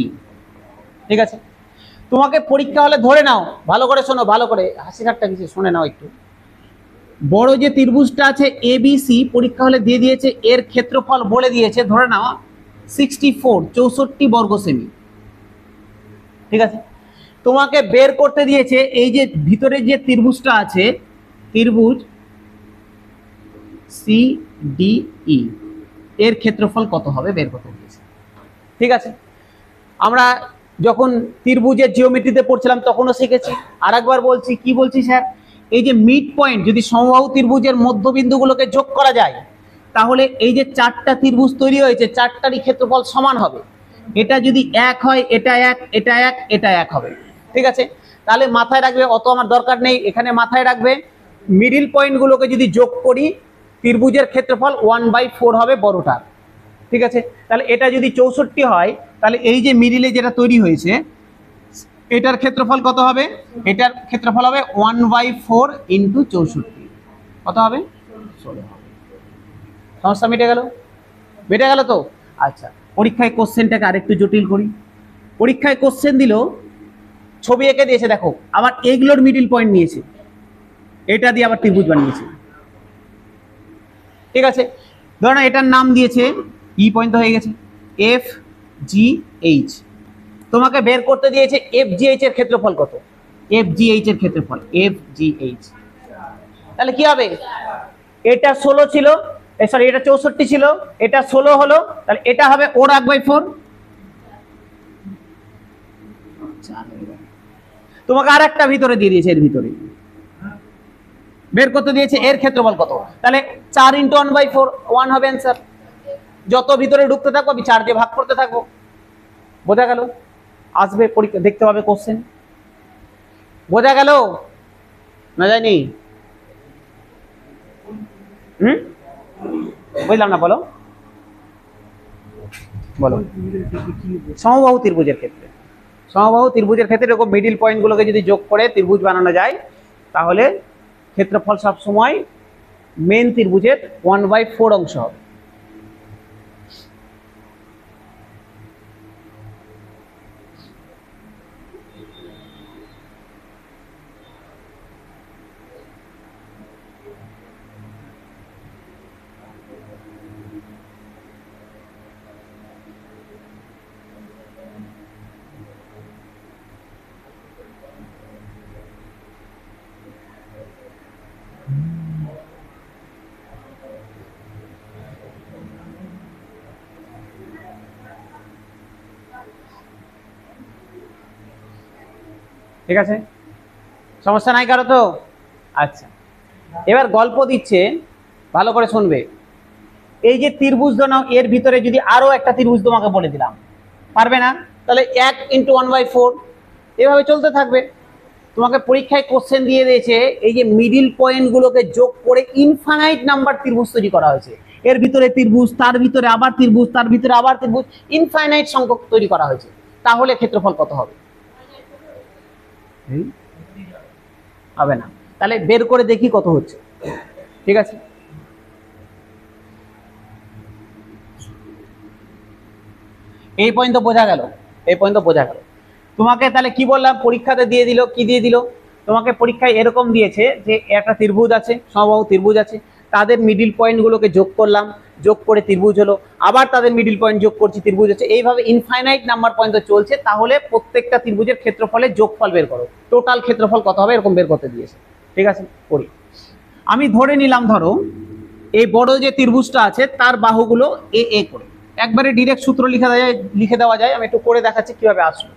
ই। ঠিক আছে, তোমাকে পরীক্ষা হলে ধরে নাও, ভালো করে শোনো, ভালো করে হাসি ঠাট্টা কিছু শুনে নাও একটু। বড় যে ত্রিভুজটা আছে এ বি সি, পরীক্ষা হলে দিয়ে দিয়েছে এর ক্ষেত্রফল বলে দিয়েছে, ধরে নাও 64 বর্গ সেমি। ঠিক আছে, তোমাকে বের করতে দিয়েছে এই যে ভিতরে যে ত্রিভুজটা আছে, ত্রিভুজ সি ডি ই, এর ক্ষেত্রফল কত হবে বের করতে দিয়েছে। ঠিক আছে, আমরা যখন ত্রিভুজের জিওমেট্রিতে পড়ছিলাম তখনও শিখেছি। আর একবার বলছি, কি বলছি স্যার, এই যে মিড পয়েন্ট, যদি সমবাহু ত্রিভুজের মধ্যবিন্দুগুলোকে যোগ করা যায় তাহলে এই যে চারটা ত্রিভুজ তৈরি হয়েছে, চারটারই ক্ষেত্রফল সমান হবে। এটা যদি এক হয়, এটা এক, এটা এক, এটা এক হবে। ঠিক আছে, তাহলে মাথায় রাখবে, অত আমার দরকার নেই, এখানে মাথায় রাখবে মিডিল পয়েন্টগুলোকে যদি যোগ করি ত্রিভুজের ক্ষেত্রফল 1/4 হবে বড়টার। ঠিক আছে, তাহলে এটা যদি 64 হয় তাহলে এই যে মিডিলে যেটা তৈরি হয়েছে এটার ক্ষেত্রফল কত হবে, এটার ক্ষেত্রফল হবে 1/4 × 64। কত হবে, 16 হবে। সমস্যা মিটে গেল তো। আচ্ছা, পরীক্ষায় কোশ্চেনটাকে আরেকটু জটিল করি। পরীক্ষায় কোশ্চেন দিল, ছবি এঁকে দিয়েছে, দেখো আবার এইগুলোর মিডিল পয়েন্ট নিয়েছে, এটা দিয়ে আবার ত্রিভুজ বানিয়েছে। ঠিক আছে, ধরো না এটার নাম দিয়েছে ই পয়েন্ট হয়ে গেছে এফ জি এইচ। তোমাকে বের করতে দিয়েছে এফ জি এইচ এর ক্ষেত্রফল কত, এফ জি এইচ এর ক্ষেত্রফল, এফ জি এইচ। তাহলে কি হবে, এটা 16 ছিল, সরি এটা 64 ছিল, এটা 16 হলো, তাহলে এটা হবে ওর 1/4। তোমাকে আর একটা ভিতরে দিয়ে দিয়েছে, এর ভিতরে বের করতে দিয়েছে এর ক্ষেত্রফল কত, তাহলে 4 × 1/4, 1 হবে অ্যান্সার। যত ভিতরে ঢুকতে থাকবো আমি 4 দিয়ে ভাগ করতে থাকবো। বোঝা গেল, আসবে পরীক্ষা, দেখতে পাবে কোশ্চেন। বোঝা গেল না যায়নি? বুঝলাম না, বলো সমবাহু ত্রিভুজের ক্ষেত্রে এরকম মিডিল পয়েন্টগুলোকে যদি যোগ করে ত্রিভুজ বানানো যায় তাহলে ক্ষেত্রফল সবসময় মেন ত্রিভুজের 1/4 অংশ হবে। ঠিক আছে, সমস্যা নাই কারো তো? আচ্ছা, এবার গল্প দিচ্ছে, ভালো করে শুনবে। এই যে ত্রিভুজ নাও, এর ভিতরে যদি আরো একটা ত্রিভুজ তোমাকে বলে দিলাম, পারবে না? তাহলে 1 × 1/4 এভাবে চলতে থাকবে। তোমাকে পরীক্ষায় কোশ্চেন দিয়ে দিয়েছে এই যে মিডিল পয়েন্টগুলোকে যোগ করে ইনফাইনাইট নাম্বার ত্রিভুজ তৈরি করা হয়েছে। এর ভিতরে ত্রিভুজ, তার ভিতরে আবার ত্রিভুজ, তার ভিতরে আবার ত্রিভুজ, ইনফাইনাইট সংখ্যক তৈরি করা হয়েছে, তাহলে ক্ষেত্রফল কত হবে? হবে না। তাহলে বের করে দেখি কত হচ্ছে। ঠিক আছে, এই পর্যন্ত বোঝা গেল? এই পর্যন্ত বোঝা গেল। তোমাকে তাহলে কি বললাম, পরীক্ষাতে দিয়ে দিল, কি দিয়ে দিল তোমাকে পরীক্ষায় এরকম দিয়েছে যে একটা ত্রিভুজ আছে, সমবাহু ত্রিভুজ আছে, তাদের মিডিল পয়েন্টগুলোকে যোগ করলাম, যোগ করে ত্রিভুজ হলো, আবার তাদের মিডিল পয়েন্ট যোগ করছি, ত্রিভুজ হচ্ছে, এইভাবে ইনফাইনাইট নাম্বার পর্যন্ত চলছে। তাহলে প্রত্যেকটা ত্রিভুজের ক্ষেত্রফলের যোগফল বের করো, টোটাল ক্ষেত্রফল কত হবে, এরকম বের করতে দিয়েছে। ঠিক আছে, করি। আমি ধরে নিলাম, ধরো এই বড় যে ত্রিভুজটা আছে তার বাহুগুলো এ এ করে, একবারে ডিরেক্ট সূত্র লিখে দেওয়া যায়। আমি একটু করে দেখাচ্ছি কিভাবে আসলো।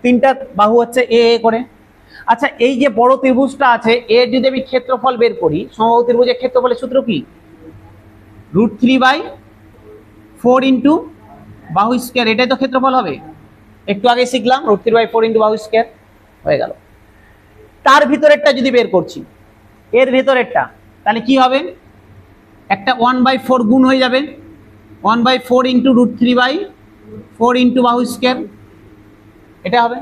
তিনটা বাহু হচ্ছে এ এ করে। আচ্ছা, এই যে বড় ত্রিভুজটা আছে এর যদি আমি ক্ষেত্রফল বের করি, সমবাহু ত্রিভুজের ক্ষেত্রফলের সূত্র কি? √3/4 ইন্টু বাহু স্কয়ার, এটাই তো ক্ষেত্রফল হবে। একটু আগে শিখলাম √3/4 ইন্টু বাহু স্কয়ার, হয়ে গেল। তার ভিতরেরটা যদি বের করছি, এর ভেতরেরটা, তাহলে কি হবে? একটা 1/4 গুণ হয়ে যাবে, 1/4 ইন্টু √3/4 ইন্টু বাহু স্কয়ার, এটা হবে।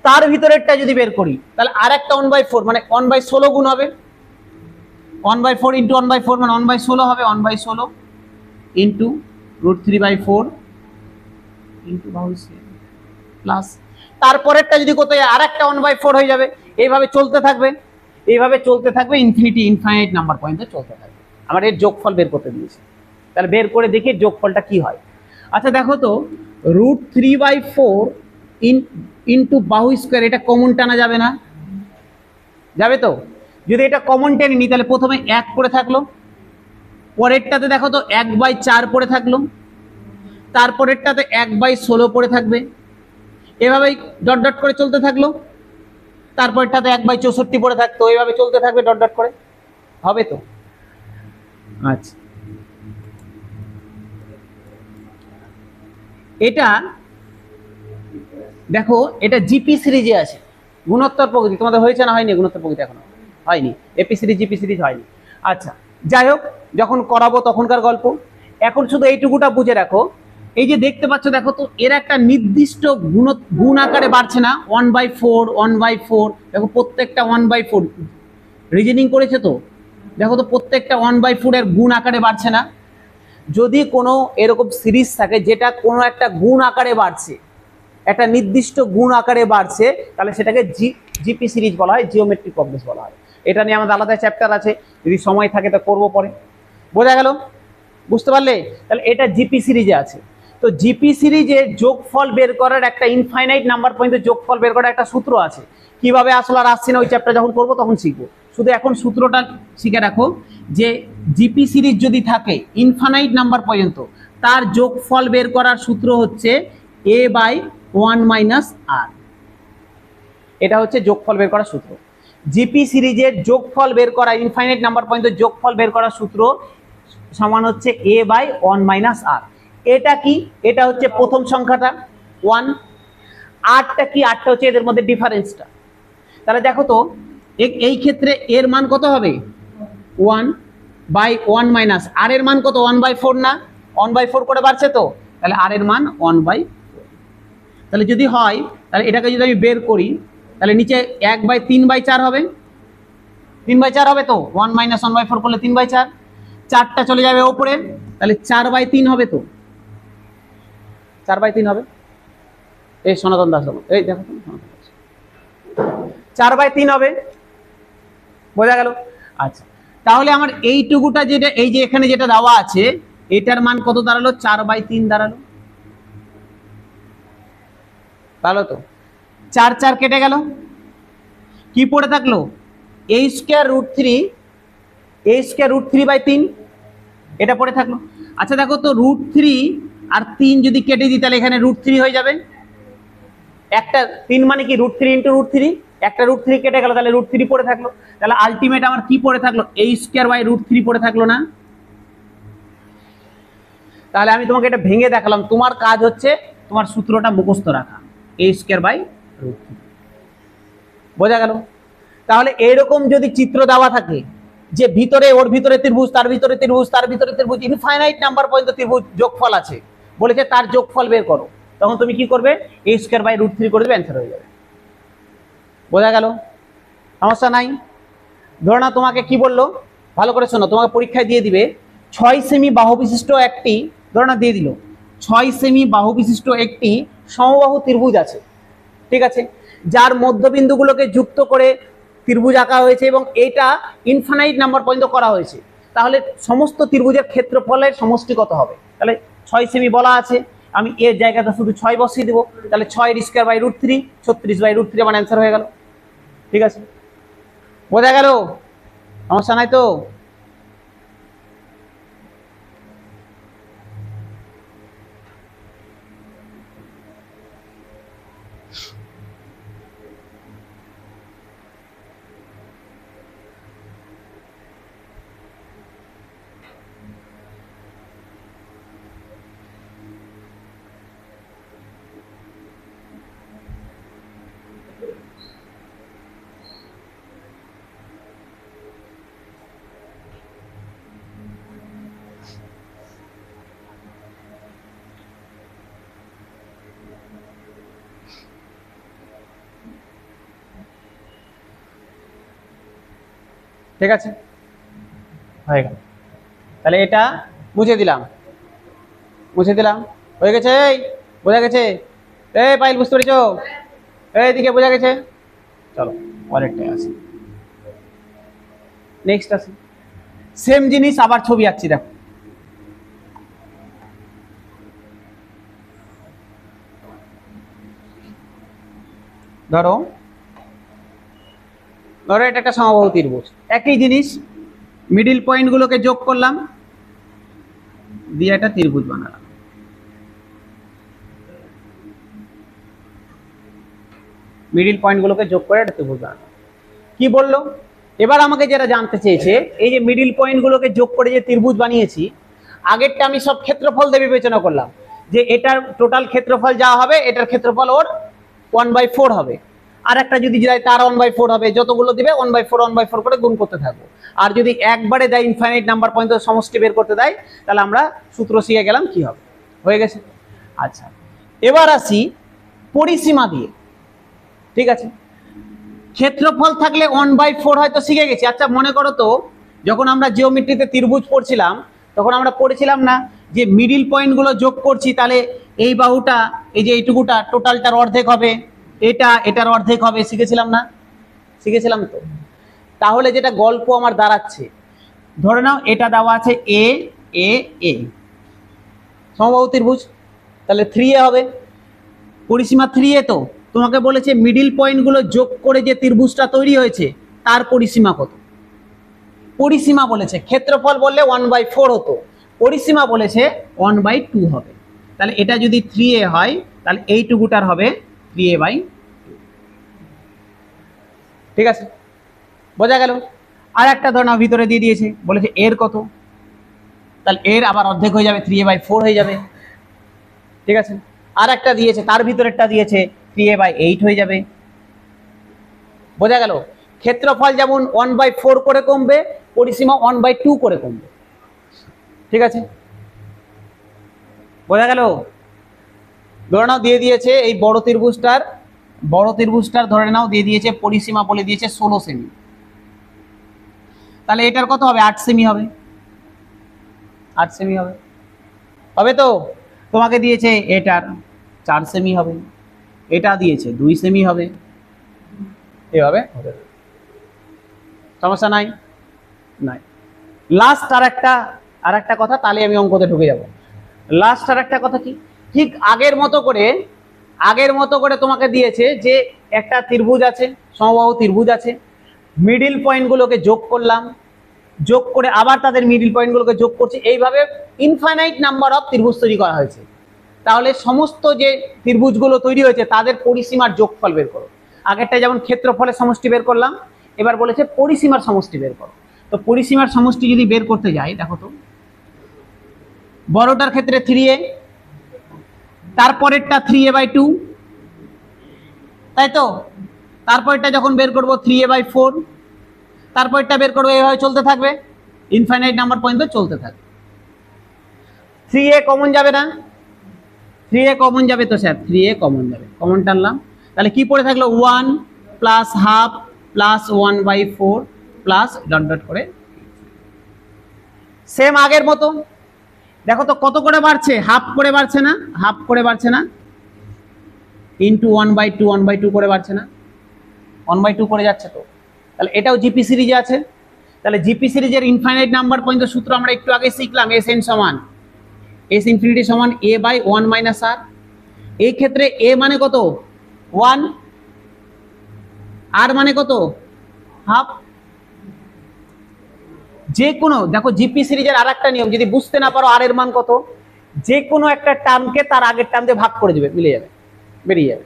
তার ভিতরেরটা যদি বের করি তাহলে আর একটা 1/4 মানে 1/16 গুণ হবে, 1/4 ইন্টু 1/4 মানে 1/16 হবে, 1/16 ইন্টু √3/4 ইন্টু বাহু স্কয়ার প্লাস তারপরেরটা যদি কোথায় আর একটা 1/4 হয়ে যাবে। এইভাবে চলতে থাকবে, এইভাবে চলতে থাকবে, ইনফাইনাইট নাম্বার পয়েন্টে চলতে থাকবে। আমার এর যোগফল বের করতে দিয়েছে, তাহলে বের করে দেখি যোগফলটা কি হয়। আচ্ছা দেখো তো, √3/4 ইন্টু বাহু স্কয়ার, এটা কমন টানা যাবে না? যাবে তো। যদি এটা কমন টেনে নিই তাহলে প্রথমে 1 পড়ে থাকলো, পরেরটাতে দেখো তো 1/4 পড়ে থাকলো, তারপরেরটাতে 1/16 পড়ে থাকবে, এভাবেই ডট ডট করে চলতে থাকলো, তারপরটাতে 1/64 পড়ে থাকতো, এইভাবে চলতে থাকবে ডট ডট করে, হবে তো? আচ্ছা, এটা দেখো, এটা জিপি সিরিজে আছে, গুণোত্তর প্রকৃতি। তোমাদের হয়েছে না হয়নি গুণোত্তর প্রকৃতি? এখনো হয়নি, এপি সিরিজ জিপি সিরিজ হয়নি। আচ্ছা যাই হোক, যখন করাবো তখনকার গল্প। এখন শুধু এইটুকুটা বুঝে রাখো, এই যে দেখতে পাচ্ছ দেখো তো, এর একটা নির্দিষ্ট গুণ আকারে বাড়ছে না, 1/4 1/4, দেখো প্রত্যেকটা 1/4 রিজনিং করেছে তো, দেখো তো প্রত্যেকটা 1/4 এর গুণ আকারে বাড়ছে না। যদি কোনো এরকম সিরিজ থাকে যেটা কোনো একটা গুণ আকারে বাড়ছে, একটা নির্দিষ্ট গুণ আকারে বাড়ছে, তাহলে সেটাকে জিপি সিরিজ বলা হয়, জিওমেট্রিক প্রগ্রেস বলা হয়। এটা নিয়ে আমাদের আলাদা চ্যাপ্টার আছে, যদি সময় থাকে তো করবো পরে। বোঝা গেল? বুঝতে পারলে? তাহলে এটা জিপি সিরিজে আছে। তো জিপি সিরিজের যোগফল বের করার একটা ইনফাইনাইট নাম্বার পর্যন্ত যোগফল বের করার একটা সূত্র আছে। কিভাবে আসলে আর আসছে না, ওই চ্যাপ্টার যখন করবো তখন শিখবো। শুধু এখন সূত্রটা শিখে রাখো যে জিপি সিরিজ যদি থাকে ইনফাইনাইট নাম্বার পর্যন্ত, তার যোগফল বের করার সূত্র হচ্ছে a/1 - r। এটা হচ্ছে যোগফল বের করার সূত্র। জিপি সিরিজের যোগফল বের করা, ইনফাইনাইট নাম্বার পর্যন্ত যোগফল বের করার সূত্র সমান হচ্ছে a/1 - r। এটা কি? এটা হচ্ছে প্রথম সংখ্যাটা 1, আরটা কি? আরটা হচ্ছে এদের মধ্যে ডিফারেন্সটা। তাহলে দেখো তো, এই ক্ষেত্রে এর মান কত হবে? 1/1 - আর এর মান কত? 1/4 না? 1/4 করে বাড়ছে তো, তাহলে আর এর মান 1/4। তাহলে যদি হয়, তাহলে এটাকে যদি আমি বের করি, তাহলে নিচে 1/3/4 হবে, 3/4 হবে তো, 1 - 1/4 করলে 3/4, 4টা চলে যাবে ওপরে, তাহলে 4/3 হবে তো, 4/3 হবে। এই সনাতন দাস, এই দেখো 4/3 হবে। বোঝা গেল? আচ্ছা, তাহলে আমার এইটুকুটা যেটা, এই যে এখানে যেটা দেওয়া আছে, এটার মান কত দাঁড়ালো? 4/3 দাঁড়ালো। ভালো তো, 4 4 কেটে গেল, কি পড়ে থাকলো? a²√3/3, এটা পড়ে থাকলো। আচ্ছা দেখো তো, √3 আর 3 যদি কেটে দিই তাহলে এখানে √3 হয়ে যাবে। একটা 3 মানে কি? √3 × √3, একটা √3 কেটে গেল, তাহলে √3 পড়ে থাকলো। তাহলে আলটিমেট আমার কি পড়ে থাকলো? a² / √3 পড়ে থাকলো না? তাহলে আমি তোমাকে এটা ভেঙে দেখালাম, তোমার কাজ হচ্ছে তোমার সূত্রটা মুখস্থ রাখা, a² / √3। বোঝা গেল? তাহলে এরকম যদি চিত্র দেওয়া থাকে, যে ভিতরে ওর ভিতরে ত্রিভুজ, তার ভিতরে ত্রিভুজ, তার ভিতরে ত্রিভুজ, ইনফাইনাইট নাম্বার পর্যন্ত ত্রিভুজ যোগফল আছে, বলেছে তার যোগফল বের করো। তখন তুমি কি করবে, a স্কয়ার বাই √3 করে দেবে, অ্যান্সার হয়ে যাবে। বোঝা গেল? সমস্যা নাই। ধরো না তোমাকে কি বললো, ভালো করে শোনো, তোমাকে পরীক্ষায় দিয়ে দিবে 6 সেমি বাহু বিশিষ্ট একটি, ধরো না দিয়ে দিল 6 সেমি বাহু বিশিষ্ট একটি সমবাহু ত্রিভুজ আছে, ঠিক আছে, যার মধ্যবিন্দুগুলোকে যুক্ত করে ত্রিভুজ আঁকা হয়েছে এবং এটা ইনফাইনাইট নাম্বার পর্যন্ত করা হয়েছে। তাহলে সমস্ত ত্রিভুজের ক্ষেত্রফলের সমষ্টি কত হবে? তাহলে 6 সেমি বলা আছে, আমি এর জায়গাটা শুধু 6 বসিয়ে দেবো, তাহলে 6 স্কয়ার বাই √3, 36 বাই √3 আমার অ্যান্সার হয়ে গেল। ঠিক আছে, বোঝা গেল? সমস্যা নাই তো? ঠিক আছে, হয়ে গেল। তাহলে এটা মুছে দিলাম, মুছে দিলাম, হয়ে গেছে। এই বোঝা গেছে? এই পাইল বুঝতে পেরেছো? এইদিকে বোঝা গেছে? চলো পরেরটায় আসি, নেক্সট আসি। সেম জিনিস আবার ছবি আঁকছি, দেখো। ধরো ধরো এটা একটা সমবাহু ত্রিভুজ, একই জিনিস, মিডিল পয়েন্টগুলোকে যোগ করলাম, দিয়ে একটা ত্রিভুজ বানালাম। মিডিল পয়েন্টগুলোকে যোগ করে একটা ত্রিভুজ বানালাম। কি বললো এবার আমাকে যেটা জানতে চেয়েছে, এই যে মিডিল পয়েন্টগুলোকে যোগ করে যে ত্রিভুজ বানিয়েছি, আগেরটা আমি সব ক্ষেত্রফল দিয়ে বিবেচনা করলাম, যে এটার টোটাল ক্ষেত্রফল যা হবে এটার ক্ষেত্রফল ওর 1/4 হবে, আর একটা যদি যায় তার 1/4 হবে, যতগুলো দিবে 1/4 1/4 করে গুণ করতে থাকবো। আর যদি একবারে দেয় ইনফাইনাইট নাম্বার পর্যন্ত সমষ্টি বের করতে দেয়, তাহলে আমরা সূত্র শিখে গেলাম কি হবে। হয়ে গেছে? আচ্ছা, এবার আসি পরিসীমা দিয়ে। ঠিক আছে, ক্ষেত্রফল থাকলে 1/4 হয়তো শিখে গেছি। আচ্ছা মনে করো তো, যখন আমরা জিওমেট্রিতে ত্রিভুজ পড়ছিলাম তখন আমরা পড়েছিলাম না যে মিডিল পয়েন্টগুলো যোগ করছি, তাহলে এই বাহুটা, এই যে এইটুকুটা টোটালটার অর্ধেক হবে, এটা এটার অর্ধেক হবে, শিখেছিলাম না? শিখেছিলাম তো। তাহলে যেটা গল্প আমার দাঁড়াচ্ছে, ধরে নাও এটা দেওয়া আছে এ এ এ, সমবাহু ত্রিভুজ, তাহলে 3a হবে, পরিসীমা 3a। তো তোমাকে বলেছে মিডিল পয়েন্টগুলো যোগ করে যে ত্রিভুজটা তৈরি হয়েছে তার পরিসীমা কত। পরিসীমা বলেছে, ক্ষেত্রফল বললে 1/4 হতো, পরিসীমা বলেছে 1/2 হবে। তাহলে এটা যদি 3a হয়, তাহলে এইটুকুটার হবে 3a/2। ঠিক আছে, বোঝা গেল? আর একটা ধরনা ভিতরে দিয়ে দিয়েছে, বলেছে এর কত, তাহলে এর আবার অর্ধেক হয়ে যাবে, 3a/4 হয়ে যাবে। ঠিক আছে, আর একটা দিয়েছে, তার ভিতরেরটা দিয়েছে 3a/8 হয়ে যাবে। বোঝা গেল? ক্ষেত্রফল যেমন 1/4 করে কমবে, পরিসীমা 1/2 করে কমবে। ঠিক আছে, বোঝা গেল? ধরে নাও দিয়ে দিয়েছে এই বড় ত্রিভুজটার ধরে নাও দিয়ে দিয়েছে পরিসীমা বলে দিয়েছে 16 সেমি, তাহলে এটার কত হবে? 8 সেমি হবে। 8 সেমি হবে, হবে তো? তোমাকে দিয়েছে এটার 4 সেমি হবে, এটা দিয়েছে 2 সেমি হবে, এভাবে হবে। সমস্যা নাই? নাই। লাস্ট আর একটা কথা, তাহলে আমি অঙ্কতে ঢুকে যাব। লাস্ট আর একটা কথা কি, ঠিক আগের মতো করে তোমাকে দিয়েছে যে একটা ত্রিভুজ আছে, সমবাহু ত্রিভুজ আছে, মিডিল পয়েন্টগুলোকে যোগ করলাম, যোগ করে আবার তাদের মিডিল পয়েন্টগুলোকে যোগ করছি, এইভাবে ইনফাইনাইট নাম্বার অফ ত্রিভুজ তৈরি করা হয়েছে। তাহলে সমস্ত যে ত্রিভুজগুলো তৈরি হয়েছে তাদের পরিসীমার যোগফল বের করো। আগেরটা যেমন ক্ষেত্রফলের সমষ্টি বের করলাম, এবার বলেছে পরিসীমার সমষ্টি বের করো। তো পরিসীমার সমষ্টি যদি বের করতে যাই, দেখো তো, বড়টার ক্ষেত্রে 3a, তারপরেরটা 3a/2, তাই তো, তারপরেরটা যখন বের করব 3a/4, তারপরটা বের করবো, এইভাবে চলতে থাকবে, ইনফাইনাইট নাম্বার পর্যন্ত চলতে থাকবে। 3a কমন যাবে না? 3a কমন যাবে তো স্যার, 3a কমন যাবে, কমন টানলাম, তাহলে কি পড়ে থাকলো 1 plus half plus 1/4 plus dot dot করে সেম আগের মতো। দেখো তো কত করে বাড়ছে, হাফ করে বাড়ছে না, হাফ করে বাড়ছে না, ইন্টু 1/2 1/2 করে বাড়ছে না, 1/2 করে যাচ্ছে তো। তাহলে এটাও জিপি সিরিজে আছে। তাহলে জিপি সিরিজের ইনফাইনাইট নাম্বার পর্যন্ত সূত্র আমরা একটু আগে শিখলাম, এস এন সমান এস ইনফিনিটি সমান এ বাই 1 মাইনাস আর। এই ক্ষেত্রে এ মানে কত 1, আর মানে কত হাফ। যে কোনো দেখো জিপি সিরিজের আর একটা নিয়ম, যদি বুঝতে না পারো আর এর মান কত, যে কোনো একটা টার্মকে তার আগের টার্ম দিয়ে ভাগ করে দেবে, মিলে যাবে, বেরিয়ে যাবে।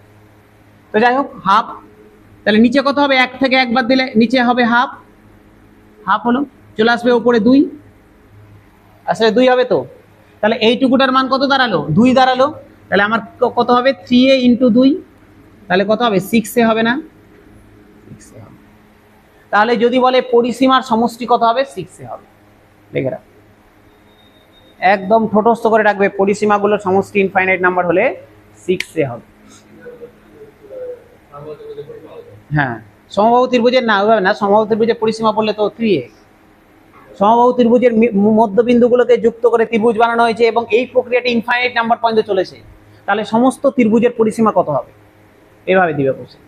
তো যাই হোক হাফ, তাহলে নিচে কত হবে, 1 থেকে 1 বাদ দিলে নিচে হবে হাফ, হাফ হলো, চলে আসবে উপরে 2, আসলে 2 হবে তো। তাহলে এইটুকুটার মান কত দাঁড়ালো, 2 দাঁড়ালো। তাহলে আমার কত হবে 3a ইন্টু 2, তাহলে কত হবে 6a হবে না, 6a হবে। তাহলে যদি বলে পরিসীমার সমষ্টি কত হবে, 6a হবে। দেখে রাখ, একদম ঠোঁটস্থ করে রাখবে, পরিসীমাগুলোর সমষ্টি ইনফাইনাইট নাম্বার হলে 6a হবে। হ্যাঁ, সমবাহু ত্রিভুজের না, ওইভাবে না, সমবাহু ত্রিভুজের পরিসীমা বললে তো 3a। সমবাহু ত্রিভুজের মধ্যবিন্দুগুলোকে যুক্ত করে ত্রিভুজ বানানো হয়েছে এবং এই প্রক্রিয়াটি ইনফাইনাইট নাম্বার পর্যন্ত চলেছে। তাহলে সমস্ত ত্রিভুজের পরিসীমা কত হবে, এভাবে দিবে কোশ্চেন।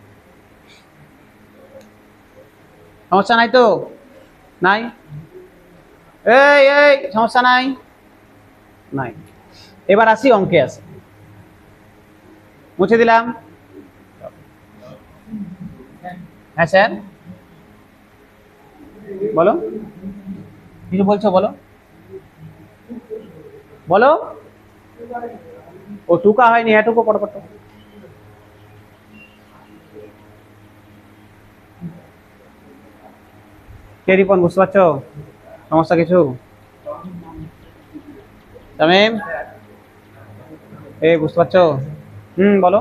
সমস্যা নাই তো? নাই? এই এই সমস্যা নাই? নাই। এবার আসি অঙ্কে, আসি, মুছে দিলাম। হ্যাঁ স্যার বলো, কিছু বলছো বলো, বলো। ও টুকা হয়নি, এটুকু পটপট। কে রিপন, বুঝতে পারছো সমস্যা কিছু? তামিম এই বুঝতে পারছো? বলো।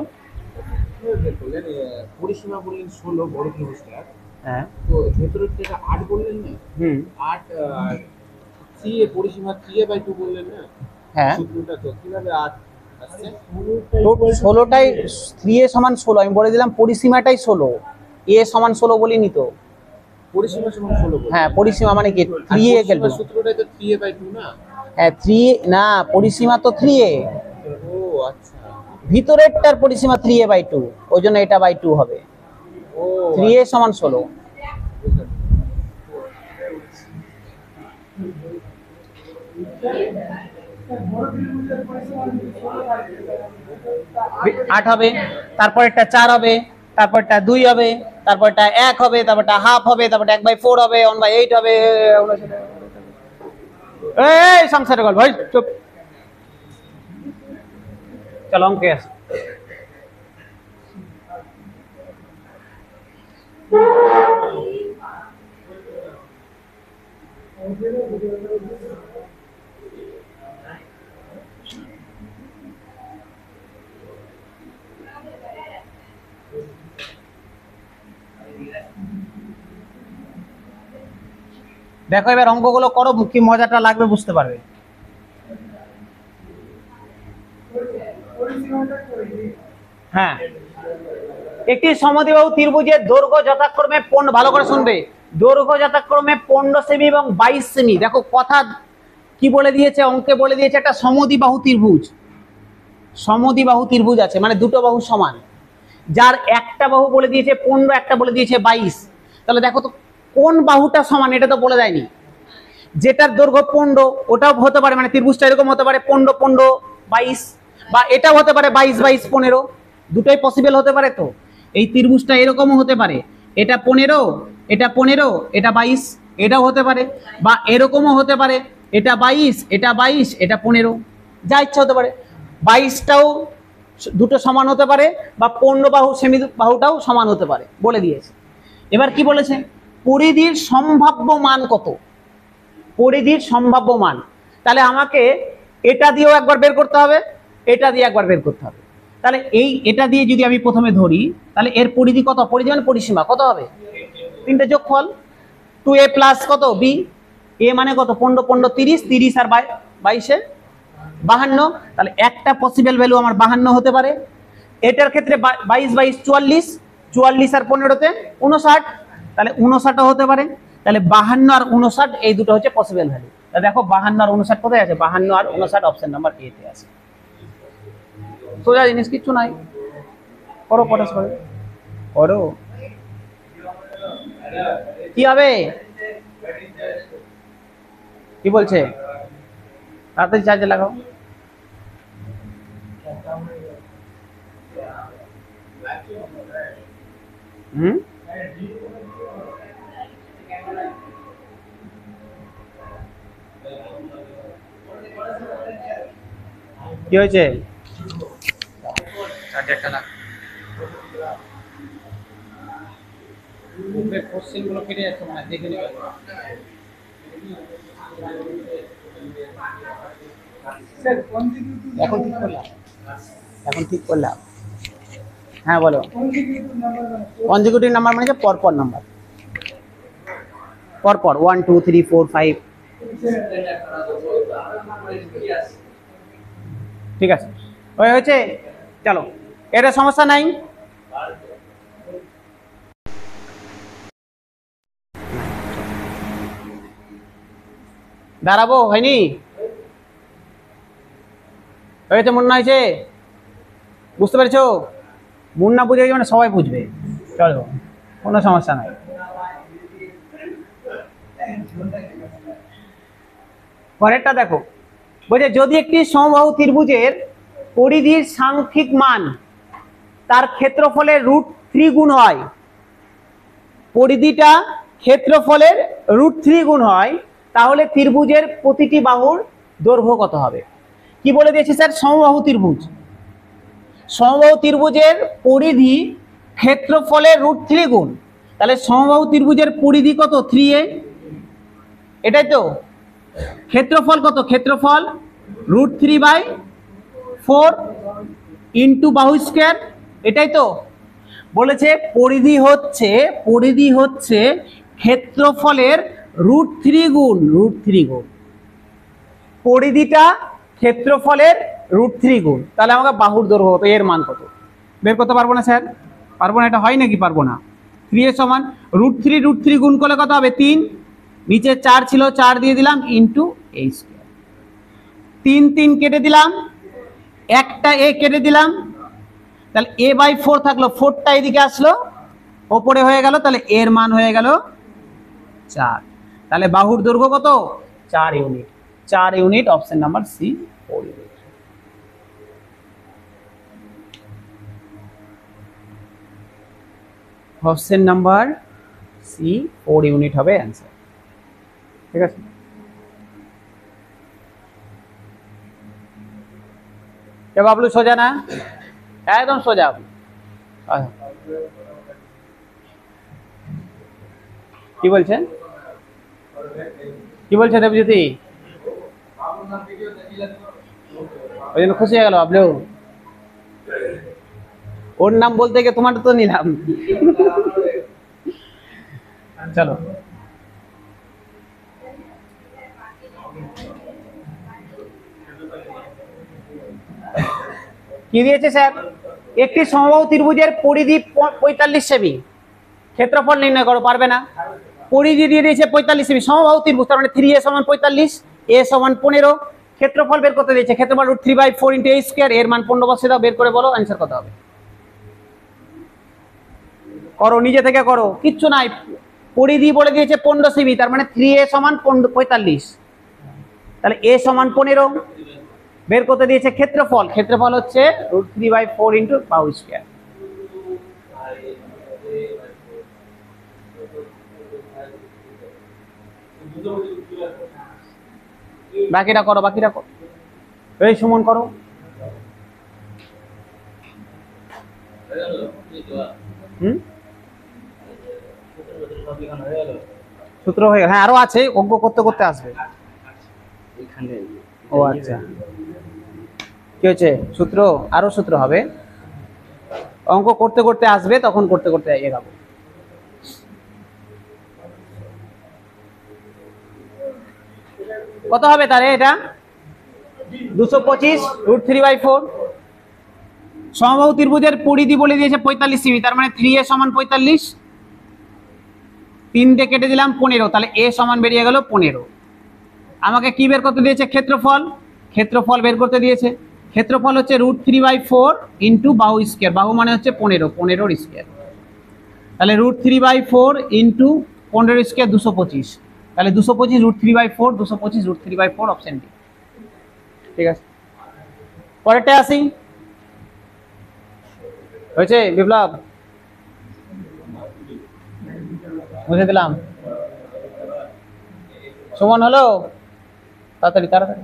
পরিসীমা বললেন 16 বড় ত্রিভুজটা, হ্যাঁ তো ভেতরের থেকে 8 বললেন না, 8 3a পরিসীমা 3a/2 বললেন না, হ্যাঁ, সূত্রটা তো কিভাবে 8 আসছে? তো 16টাই 3a সমান 16, আমি বলে দিলাম পরিসীমাটাই 16, a সমান 16 বলিনি তো। পরিসীমা সমান 16 বললেন, হ্যাঁ, পরিসীমা মানে কি 3a পরিসীমার কেটে, সূত্রটাই তো 3a/2 না? হ্যাঁ 3 না, পরিসীমা তো 3a, ও আচ্ছা, ভিতরেরটার পরিসীমা 3a/2, ওই জন্য এটা বাই 2 হবে। ও 3a সমান 16। বুঝলাম। 8 হবে, তারপরেরটা 4 হবে, তারপরটা 2 হবে, তারপরটা 1 হবে, তারপরটা হাফ হবে, তারপরটা 1/4 হবে, 1/8 হবে। এই সংসারে গল্প, ভাই চুপ। চলো অঙ্কে আসি। দেখো এবার অঙ্কগুলো করো, কি মজাটা লাগবে বুঝতে পারবে। হ্যাঁ, একটি সমদ্বিবাহু ত্রিভুজের দৈর্ঘ্য যথাক্রমে ভালো করে শুনবে, দৈর্ঘ্য যথাক্রমে 15 সেমি এবং 22 সেমি। দেখো কথা কি বলে দিয়েছে, অঙ্কে বলে দিয়েছে একটা সমদ্বিবাহু ত্রিভুজ, সমদ্বিবাহু ত্রিভুজ আছে মানে দুটো বাহু সমান, যার একটা বাহু বলে দিয়েছে 15, একটা বলে দিয়েছে 22। তাহলে দেখো তো কোন বাহুটা সমান, এটা তো বলে দেয়নি। যেটার দৈর্ঘ্য 15 ওটাও হতে পারে, মানে ত্রিভুজটা এরকম হতে পারে 15 15 22, বা এটাও হতে পারে 22 22 15, দুটোই পসিবল হতে পারে। তো এই ত্রিভুজটা এরকমও হতে পারে, এটা 15 এটা 15 এটা 22, এটাও হতে পারে, বা এরকমও হতে পারে, এটা 22 এটা 22 এটা 15, যা ইচ্ছা হতে পারে। 22টাও দুটো সমান হতে পারে, বা 15 বাহু সেমি বাহুটাও সমান হতে পারে, বলে দিয়েছে। এবার কি বলেছে, পরিধির সম্ভাব্য মান কত, পরিধির সম্ভাব্য মান। তাহলে আমাকে এটা দিয়েও একবার বের করতে হবে, এটা দিয়ে একবার বের করতে হবে। তাহলে এটা দিয়ে যদি আমি প্রথমে ধরি, তাহলে এর পরিধি কত, পরিধি মানে পরিসীমা কত হবে, তিনটে যোগফল 2a প্লাস কত বি, এ মানে কত 15 15 30, 30 আর 22 52, তাহলে একটা পসিবল ভ্যালু আমার 52 হতে পারে। এটার ক্ষেত্রে 22 22 44, 44 আর 15 তে 59, তাহলে 59ও হতে পারে। তাহলে 52 আর 59 এই দুটো হচ্ছে পসিবল ভ্যালু। তাহলে দেখো 52 আর 59 কোথায় আছে, 52 আর 59 অপশন নাম্বার এ তে আছে। সোজা জিনিস, কিচ্ছু নাই, করো পটাস করে করো। কি হবে, কি বলছে, তাড়াতাড়ি চার্জে লাগাও। হুম, কি হয়েছে, চার্জারটা লাগ। উপরে কোশ্চেন গুলো কেটে যাচ্ছে মানে দেখে নেবে। এখন ঠিক করলাম, এখন ঠিক করলাম। হ্যাঁ বলো, কনজিকিউটিভ নাম্বার মানে পরপর নাম্বার, পরপর 1 2 3 4 5। ঠিক আছে, হয়েছে, চলো, এটা সমস্যা নাই। দাঁড়াবো, হয়নি, হয়েছে, মনে হয়েছে, বুঝতে পেরেছো? মন না বুঝে মানে সবাই বুঝবে, চলো কোনো সমস্যা নাই। পরেরটা দেখো, বলছে যদি একটি সমবাহু ত্রিভুজের পরিধির সাংখ্যিক মান তার ক্ষেত্রফলের √3 গুণ হয়, পরিধিটা ক্ষেত্রফলের √3 গুণ হয়, তাহলে ত্রিভুজের প্রতিটি বাহুর দৈর্ঘ্য কত হবে? কি বলে দিয়েছি স্যার, সমবাহু ত্রিভুজ, সমবাহু ত্রিভুজের পরিধি ক্ষেত্রফলের √3 গুণ, তাহলে সমবাহু ত্রিভুজের পরিধি কত 3a, এটাই তো। ক্ষেত্রফল কত, ক্ষেত্রফল √3/4 ইন্টু বাহু স্কয়ার, এটাই তো বলেছে। পরিধি হচ্ছে ক্ষেত্রফলের √3 গুণ, √3 গুণ, পরিধিটা ক্ষেত্রফলের √3 গুণ, তাহলে আমাকে বাহুর দৈর্ঘ্য কত, এর মান কত বের করতে পারবো না স্যার? পারবো না, এটা হয় নাকি, পারবো না। 3a সমান √3 গুণ করলে কত হবে 3, নিচে 4 ছিল 4 দিয়ে দিলাম ইন্টু a স্কয়ার, 3 3 কেটে দিলাম, একটা a কেটে দিলাম, তাহলে a/4 থাকলো, 4টা এদিকে আসলো ওপরে হয়ে গেল, তাহলে এর মান হয়ে গেল 4। তাহলে বাহুর দৈর্ঘ্য কত, 4 unit, 4 unit, option number c 4 unit. Option number c 4 unit হবে অ্যান্সার, ঠিক আছে। এ বাবলু সোজা না, একদম সোজা। কি বলছেন, কি বলছে দেবজ্যোতি, ওই জন্য খুশি হয়ে গেল বাবলু, ওর নাম বলতে গিয়ে তোমার তো নিলাম। চলো, কি দিয়েছে স্যার, একটি সমবাহু ত্রিভুজের পরিধি 45 সেমি, ক্ষেত্রফল নির্ণয় করো, পারবে না। পরিধি দিয়ে দিয়েছে 45 সেমি, সমবাহু ত্রিভুজ, তার মানে 3a সমান 45, a সমান 15, ক্ষেত্রফল বের করতে দিয়েছে, ক্ষেত্রফল √3/4 ইন্টু a স্কয়ার, এর মান 15 বসিয়ে দাও, বের করে বলো অ্যান্সার কত হবে। করো, নিজে থেকে করো, কিচ্ছু নাই। পরিধি বলে দিয়েছে 15 সেমি, তার মানে 3a সমান 45, তাহলে a সমান 15, বের করতে দিয়েছে ক্ষেত্রফল, ক্ষেত্রফল হচ্ছে √3/4 ইন্টু বাহু স্কয়ার। বাকিটা করো, বাকিটা করো, এই সুমন করো। সূত্র হয়ে গেল, হ্যাঁ আরো আছে, অঙ্ক করতে করতে আসবে। ও আচ্ছা, কি হয়েছে, সূত্র, আরো সূত্র হবে, অঙ্ক করতে করতে আসবে, তখন করতে করতে এগাবো। কত হবে তাহলে এটা 225 √3/4। সমবাহু ত্রিভুজের পরিধি বলে দিয়েছে 45 সেমি, তার মানে 3a সমান 45, 3 দিয়ে কেটে দিলাম 15, তাহলে a সমান বেরিয়ে গেল 15। আমাকে কি বের করতে দিয়েছে? ক্ষেত্রফল। ক্ষেত্রফল বের করতে দিয়েছে। ক্ষেত্রফল হচ্ছে √3/4 ইন্টু বাহু স্কয়ার, বাহু মানে হচ্ছে 15, 15 স্কয়ার, তাহলে √3/4 ইন্টু 15 স্কয়ার 225, তাহলে 225 √3/4, 225 √3/4, অপশন ডি। ঠিক আছে, পরেরটা আসি। হয়েছে বিপ্লব? বুঝে দিলাম। সুমন হলো? তাড়াতাড়ি তাড়াতাড়ি।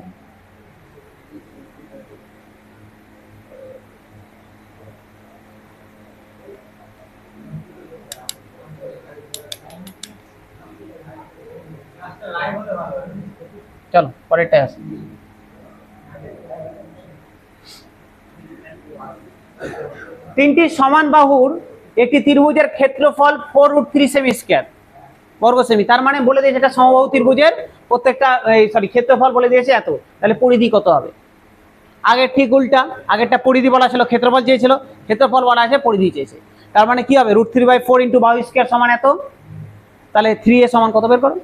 চলো পরেরটায় আসি। তিনটি সমান বাহুর একটি ত্রিভুজের ক্ষেত্রফল 4√3 সেমি স্কয়ার, বর্গ সেমি, তার মানে বলে দিয়েছে এটা সমবাহু ত্রিভুজের প্রত্যেকটা ক্ষেত্রফল বলে দিয়েছে এত, তাহলে পরিধি কত হবে? আগের ঠিক উল্টা, আগেরটা পরিধি বলা ছিল, ক্ষেত্রফল চেয়েছিল, ক্ষেত্রফল বলা আছে, পরিধি চেয়েছে, তার মানে কি হবে? √3/4 ইন্টু বাহু স্কয়ার সমান এত, তাহলে 3a সমান কত বের করো?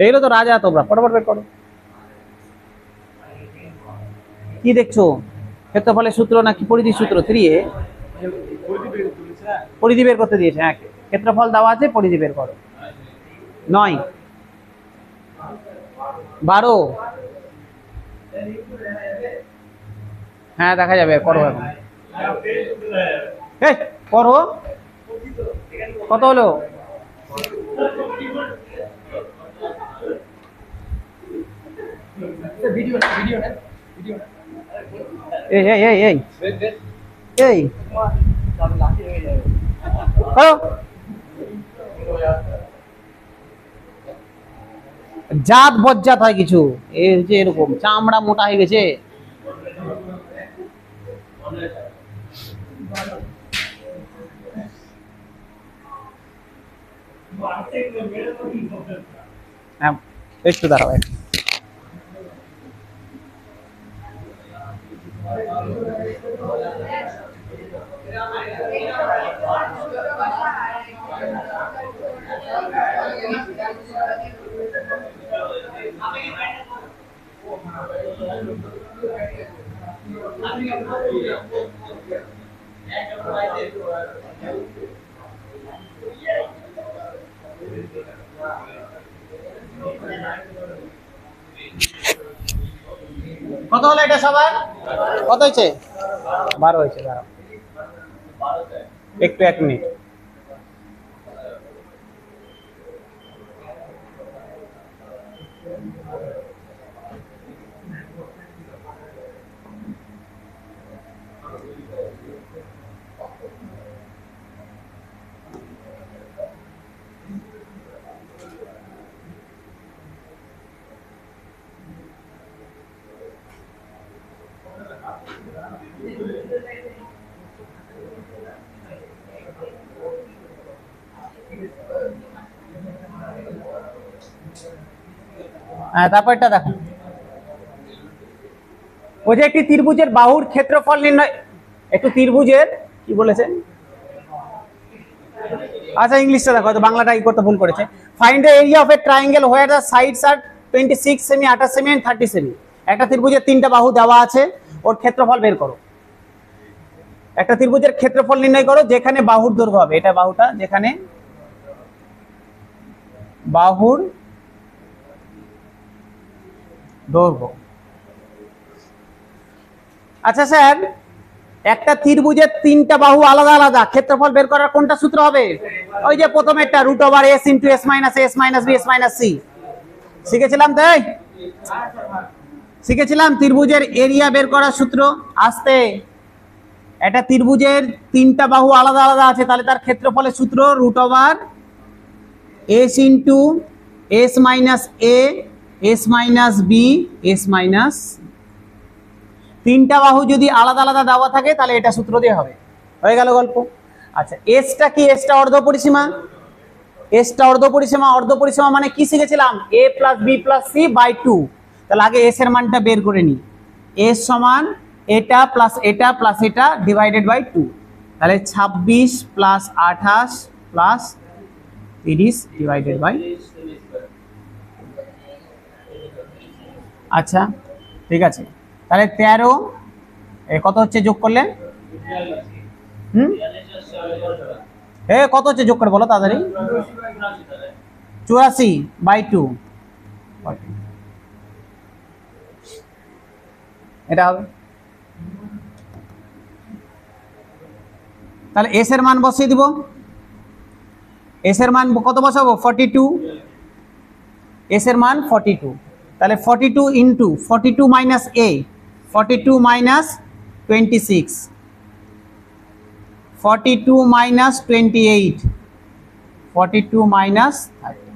এইগুলো তো রাজা, তোমরা ফটাফট বের করো। কি দেখছো? ক্ষেত্রফলের সূত্র নাকি পরিধির সূত্র? 3a পরিধি বের করতে দিয়েছে। হ্যাঁ, ক্ষেত্রফল দেওয়া আছে, পরিধি বের করো। 9, 12, হ্যাঁ দেখা যাবে, করো এখন। এই করো, কত হলো? এই এই এই এই এই করো। জাত বজ্জাত হয় কিছু, এই যে এরকম চামড়া মোটা হয়ে গেছে। হ্যাঁ একটু দাঁড়াও। কত হলো এটা সবার? কত হয়েছে? 12 হয়েছে। দাঁড়াও একটু, 1 মিনিট। হ্যাঁ তারপরটা দেখো, ওই যে একটি ত্রিভুজের বাহুর ক্ষেত্রফল নির্ণয়, একটু ত্রিভুজের কি বলেছে, আচ্ছা ইংলিশটা দেখো, হয়তো বাংলাটা ই করতে ভুল করেছে। Find the area of a triangle where the sides are 26 সেমি, 28 সেমি এন্ড 30 সেমি। একটা ত্রিভুজের 3টা বাহু দেওয়া আছে, ওর ক্ষেত্রফল বের করো। একটা ত্রিভুজের ক্ষেত্রফল নির্ণয় করো যেখানে বাহুর দৈর্ঘ্য হবে, এটা বাহুটা, যেখানে বাহুর দৈর্ঘ্য। আচ্ছা স্যার, একটা ত্রিভুজের 3টা বাহু আলাদা আলাদা, ক্ষেত্রফল বের করার কোনটা সূত্র হবে? ওই যে প্রথমেরটা, √s * s - a s - b s - c শিখেছিলাম, তাই শিখেছিলাম। ত্রিভুজের এরিয়া বের করার সূত্র। আসতে, একটা ত্রিভুজের 3টা বাহু আলাদা আলাদা আছে, তাহলে তার ক্ষেত্রফলের সূত্র √s * s - a s - b s - 3টা বাহু যদি আলাদা আলাদা দেওয়া থাকে তাহলে এটা সূত্র দিয়ে হবে। হয়ে গেল গল্প। আচ্ছা এসটা কি? এসটা অর্ধ পরিসীমা, এসটা অর্ধ পরিসীমা মানে কি শিখেছিলাম, a plus B plus C by 2। তাহলে আগে এস এর মানটা বের করে নিই, এস সমান এটা প্লাস এটা ডিভাইডেড বাই 2। তাহলে 26 প্লাস 28 প্লাস 30 ডিভাইডেড বাই, আচ্ছা ঠিক আছে। তাহলে 13 কত হচ্ছে যোগ করলে, কত হচ্ছে যোগ করে বলো তাড়াতাড়ি, 84 বাই 2 এটা হবে। তাহলে এস এর মান বসিয়ে দিব, এস এর মান কত বসাবো 42, এস এর মান 42। তাহলে 42 ইন্টু 42 মাইনাস এ, 42 মাইনাস 26, 42 মাইনাস 28, 42 মাইনাস 30।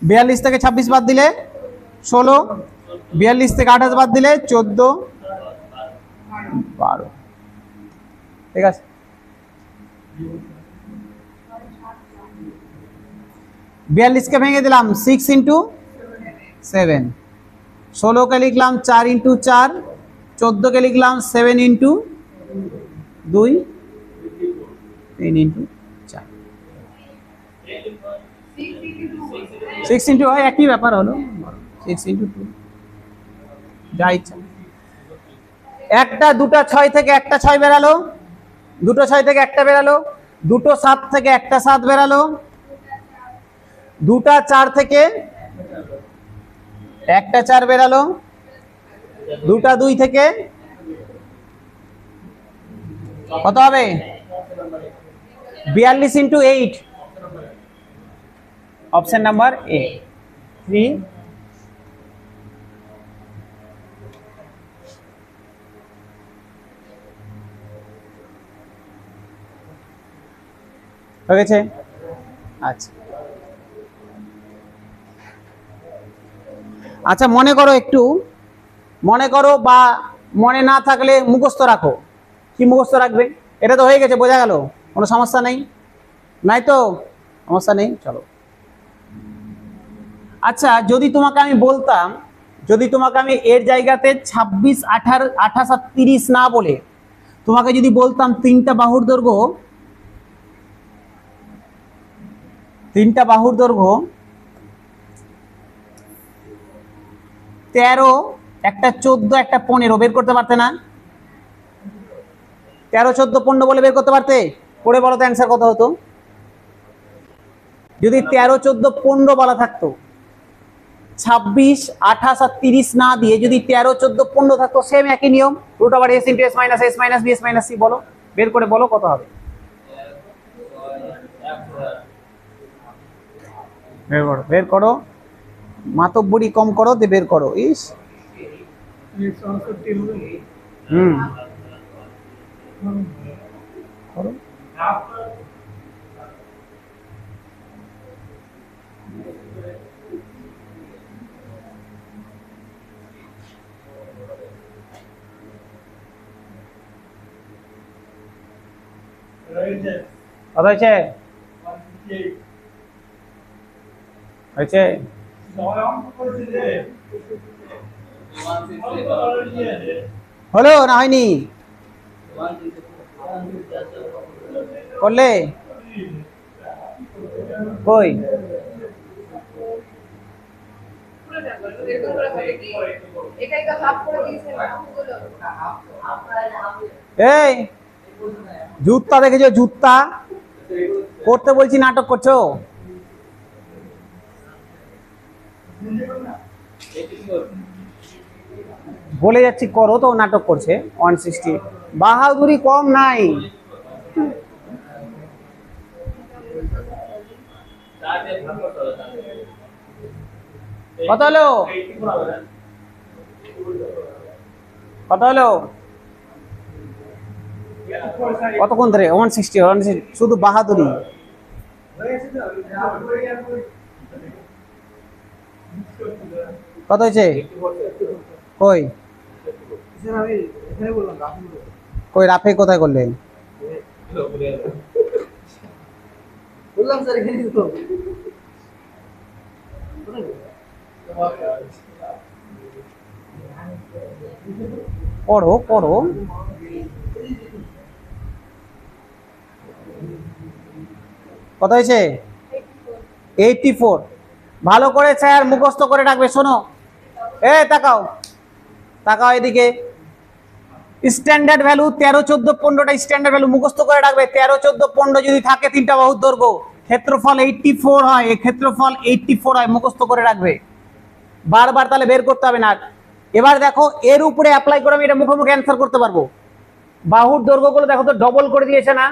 বিয়াল্লিশ থেকে 26 বাদ দিলে 16, 42 থেকে 28 বাদ দিলে 14, 12। ঠিক আছে, 42 কে ভেঙে দিলাম 6 ইন্টু 7, 16 কে লিখলাম 4 ইন্টু 4, 14 কে লিখলাম 7 ইন্টু 2, 3 ইন্টু 4, 6 ইন্টু হয় একই ব্যাপার হলো, 6 ইন্টু 2 যা ইচ্ছা। একটা দুটা 6 থেকে একটা 6 বেরালো, দুটো 6 থেকে একটা বেরালো, দুটো 7 থেকে একটা 7 বেরালো, দুটা 4 থেকে একটা 4 বেরালো, দুটা 2 থেকে কত হবে 42 ইন্টু 8, অপশন নাম্বার এ 3। হয়ে গেছে, আচ্ছা আচ্ছা মনে করো একটু, মনে করো বা মনে না থাকলে মুখস্থ রাখো। কি মুখস্থ রাখবে, এটা তো হয়ে গেছে বোঝা গেল, কোনো সমস্যা নেই, নাই তো সমস্যা নেই, চলো। আচ্ছা যদি তোমাকে আমি বলতাম, যদি তোমাকে আমি এর জায়গাতে 26, 28, 28 আর 30 না বলে তোমাকে যদি বলতাম তিনটা বাহুর দৈর্ঘ্য 13, একটা 14, একটা 15 বের করতে পারতে না? 13, 14, 15 বলে বের করতে পারতে? পড়ে বলো তো অ্যান্সার কত হতো যদি 13, 14, 15 বলা থাকতো। 26, 28 আর 30 না দিয়ে যদি 13, 14, 15 থাকতো, সেম একই নিয়ম, root over s into S minus s minus B S minus c. বলো, বের করে বলো কত হবে, বের করো, মাতব্বরি কম করো, দিয়ে বের করো। ইস করো। কত হয়েছে, হয়েছে হলো না হয়নি, করলে কই এই জুতা দেখেছো, জুতা করতে বলছি নাটক করছো। বলে যাচ্ছি করো তো নাটক করছে। 160 বাহাদুরি কম নাই। কত হলো, কত হলো, কতক্ষণ ধরে 160 শুধু বাহাদুরি। কত হয়েছে, কই ওই রাফে কোথায় করলে? বললাম স্যার এখানে তো পড়ো পড়ো। কত হয়েছে? 84। ভালো করে স্যার মুখস্থ করে রাখবে। শোনো, তাকাও তাকাও এদিকে। স্ট্যান্ডার্ড ভ্যালু 13, 14, 15টা স্ট্যান্ডার্ড ভ্যালু মুখস্থ করে রাখবে। 13, 14, 15 যদি থাকে তিনটা বাহুর দৈর্ঘ্য, ক্ষেত্রফল 84 হয়, এই ক্ষেত্রফল 84 হয়, মুখস্থ করে রাখবে। বারবার তাহলে বের করতে হবে না। এবার দেখো এর উপরে অ্যাপ্লাই করে আমি এটা মুখোমুখি অ্যান্সার করতে পারবো। বাহুর দৈর্ঘ্যগুলো দেখো তো ডবল করে দিয়েছে না?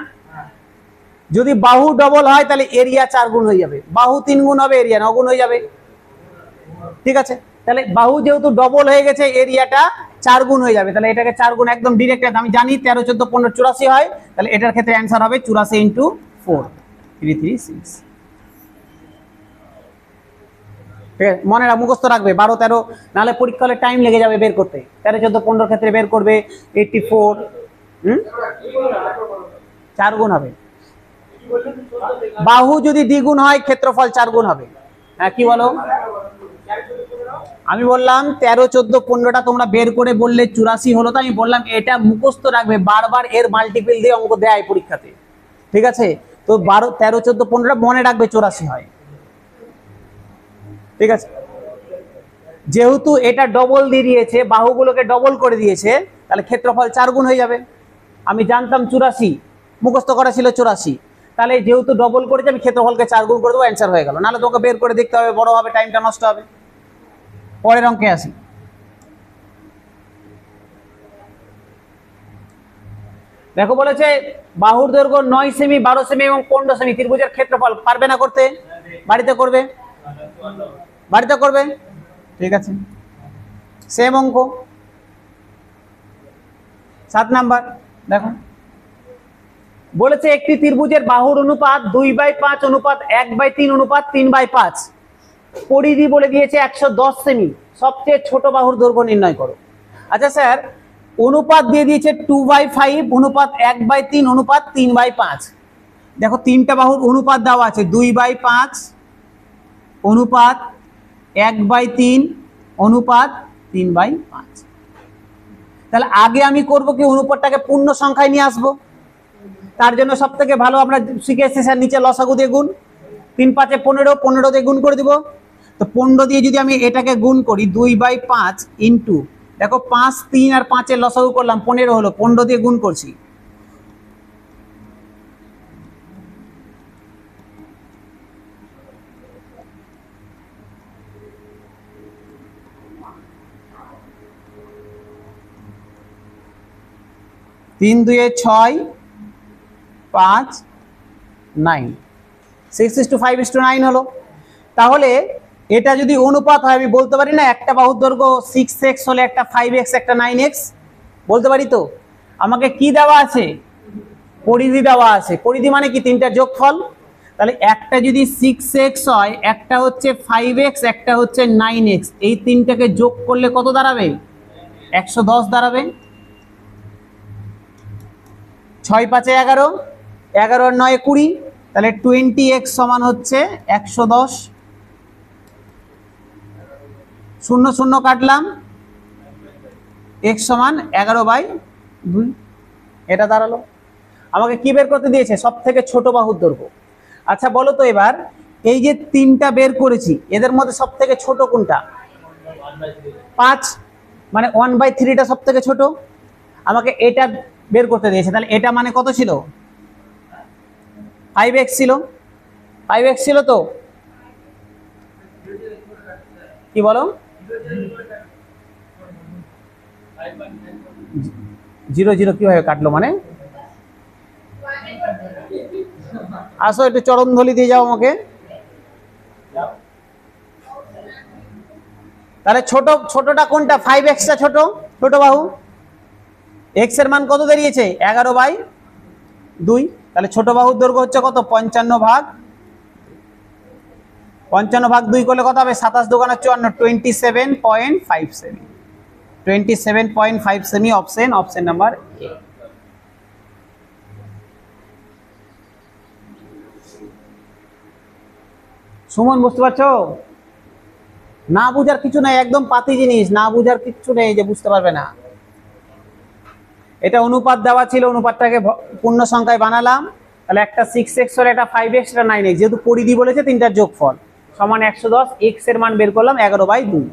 যদি বাহু ডবল হয় তাহলে এরিয়া 4 গুণ হয়ে যাবে, বাহু 3 গুণ হবে, এরিয়া 9 গুণ হয়ে যাবে। ঠিক আছে, তাহলে বাহু যেহেতু ডবল হয়ে গেছে এরিয়াটা 4 গুণ হয়ে যাবে, তাহলে এটাকে 4 গুণ একদম ডিরেক্ট। আমি জানি 13, 14, 15, 84 হয়, তাহলে এটার ক্ষেত্রে অ্যান্সার হবে 84 × 4, 336। ঠিক আছে, মনে রাখ, মুখস্থ রাখবে। 12, 13 নাহলে পরীক্ষা হলে টাইম লেগে যাবে বের করতে। 13, 14, 15 ক্ষেত্রে বের করবে 84, 4 গুণ হবে। বাহু যদি দ্বিগুণ হয় ক্ষেত্রফল 4 গুণ হবে। হ্যাঁ, কি বলো? আমি বললাম 13, 14, 15টা তোমরা বের করে বললে 84 হলো, তো আমি বললাম এটা মুখস্থ রাখবে, বারবার এর মাল্টিপল দিয়ে অঙ্ক দেয় পরীক্ষাতে। ঠিক আছে, তো 12, 13, 14, 15টা মনে রাখবে 84 হয়। ঠিক আছে, যেহেতু এটা ডবল দিয়ে দিয়েছে, বাহুগুলোকে ডবল করে দিয়েছে, তাহলে ক্ষেত্রফল 4 গুণ হয়ে যাবে। আমি জানতাম 84, মুখস্থ করা ছিল 84, তাহলে যেহেতু ডবল করেছে আমি ক্ষেত্রফলকে 4 গুণ করে দেবো, অ্যান্সার হয়ে গেল। নাহলে তোকে বের করে দেখতে হবে, বড় হবে, টাইমটা নষ্ট হবে। পরের অঙ্কে আসি। দেখো বলেছে বাহুর দৈর্ঘ্য 9 সেমি, 12 সেমি এবং 15 সেমি, ত্রিভুজের ক্ষেত্রফল। পারবে না করতে? বাড়িতে করবে, বাড়িতে করবে। ঠিক আছে, সেম অঙ্ক। 7 নাম্বার দেখো বলেছে একটি ত্রিভুজের বাহুর অনুপাত 2/5 অনুপাত 1/3 অনুপাত 3/5, পরিধি বলে দিয়েছে 110 সেমি, সবচেয়ে ছোট বাহুর দৈর্ঘ্য নির্ণয় করো। আচ্ছা স্যার, অনুপাত দিয়ে দিয়েছে 2/5 অনুপাত 1/3 অনুপাত 3/5। দেখো তিনটা বাহুর অনুপাত দেওয়া আছে, 2/5 অনুপাত 1/3 অনুপাত 3/5। তাহলে আগে আমি করব কি, অনুপাতটাকে পূর্ণ সংখ্যায় নিয়ে আসবো। তার জন্য সব থেকে ভালো আমরা শিখে এসেছি স্যার, নিচে লসাগু দিয়ে গুণ। 3 5 15, 15 দিয়ে গুণ করে দিব। তো 15 দিয়ে যদি আমি এটাকে গুণ করি 2/5 ইন্টু, দেখো 5, 3 আর 5 এর লসাগু করলাম 15 হলো, 15 দিয়ে গুণ করছি। তিন 2 এ 6, 5, 9, 6:5:9 হলো। তাহলে এটা যদি অনুপাত হয়, আমি বলতে পারি না একটা বাহুর দৈর্ঘ্য 6x হলে একটা 5x একটা 9x, বলতে পারি তো? আমাকে কি দেওয়া আছে? পরিধি দেওয়া আছে। পরিধি মানে কি? তিনটা যোগফল। তাহলে একটা যদি 6x হয়, একটা হচ্ছে 5x, একটা হচ্ছে 9x, এই তিনটাকে যোগ করলে কত দাঁড়াবে? 110 দাঁড়াবে। 6 5 11, 11 আর 9 20, তাহলে 20x সমান হচ্ছে 110। 0 0 কাটলাম, x সমান 11/2, এটা দাঁড়ালো। আমাকে কি বের করতে দিয়েছে? সব থেকে ছোট বাহুর দৈর্ঘ্য। আচ্ছা বলো তো এবার, এই যে তিনটা বের করেছি এদের মধ্যে সব থেকে ছোট কোনটা? 5, মানে 1/3টা সব থেকে ছোট। আমাকে এটা বের করতে দিয়েছে, তাহলে এটা মানে কত ছিল? 5x ছিল, 5x ছিল তো, কি বলো? 0 0 কিভাবে কাটলো? মানে আসো একটু চরণধ্বলি দিয়ে যাও আমাকে। তাহলে ছোটটা কোনটা? 5x টা ছোট, ছোট বাহু। x এর মান কত দাঁড়িয়েছে? 11/2। তাহলে ছোট বাহুর দৈর্ঘ্য হচ্ছে কত? 55 ভাগ 2 করলে কত হবে? 27 × 2 = 54, 27.5 semi. 27.5 semi, option number A. Suman বুঝতে পারছো? না বুঝার কিছু নাই, একদম পাতি জিনিস, না বুঝার কিছু নেই যে বুঝতে পারবে না। এটা অনুপাত দেওয়া ছিল, অনুপাতটাকে পূর্ণ সংখ্যায় বানালাম, তাহলে একটা 6x হলে একটা 5x একটা 9x, যেহেতু পরিধি বলেছে তিনটার যোগফল সমান 110, x এর মান বের করলাম 11/2।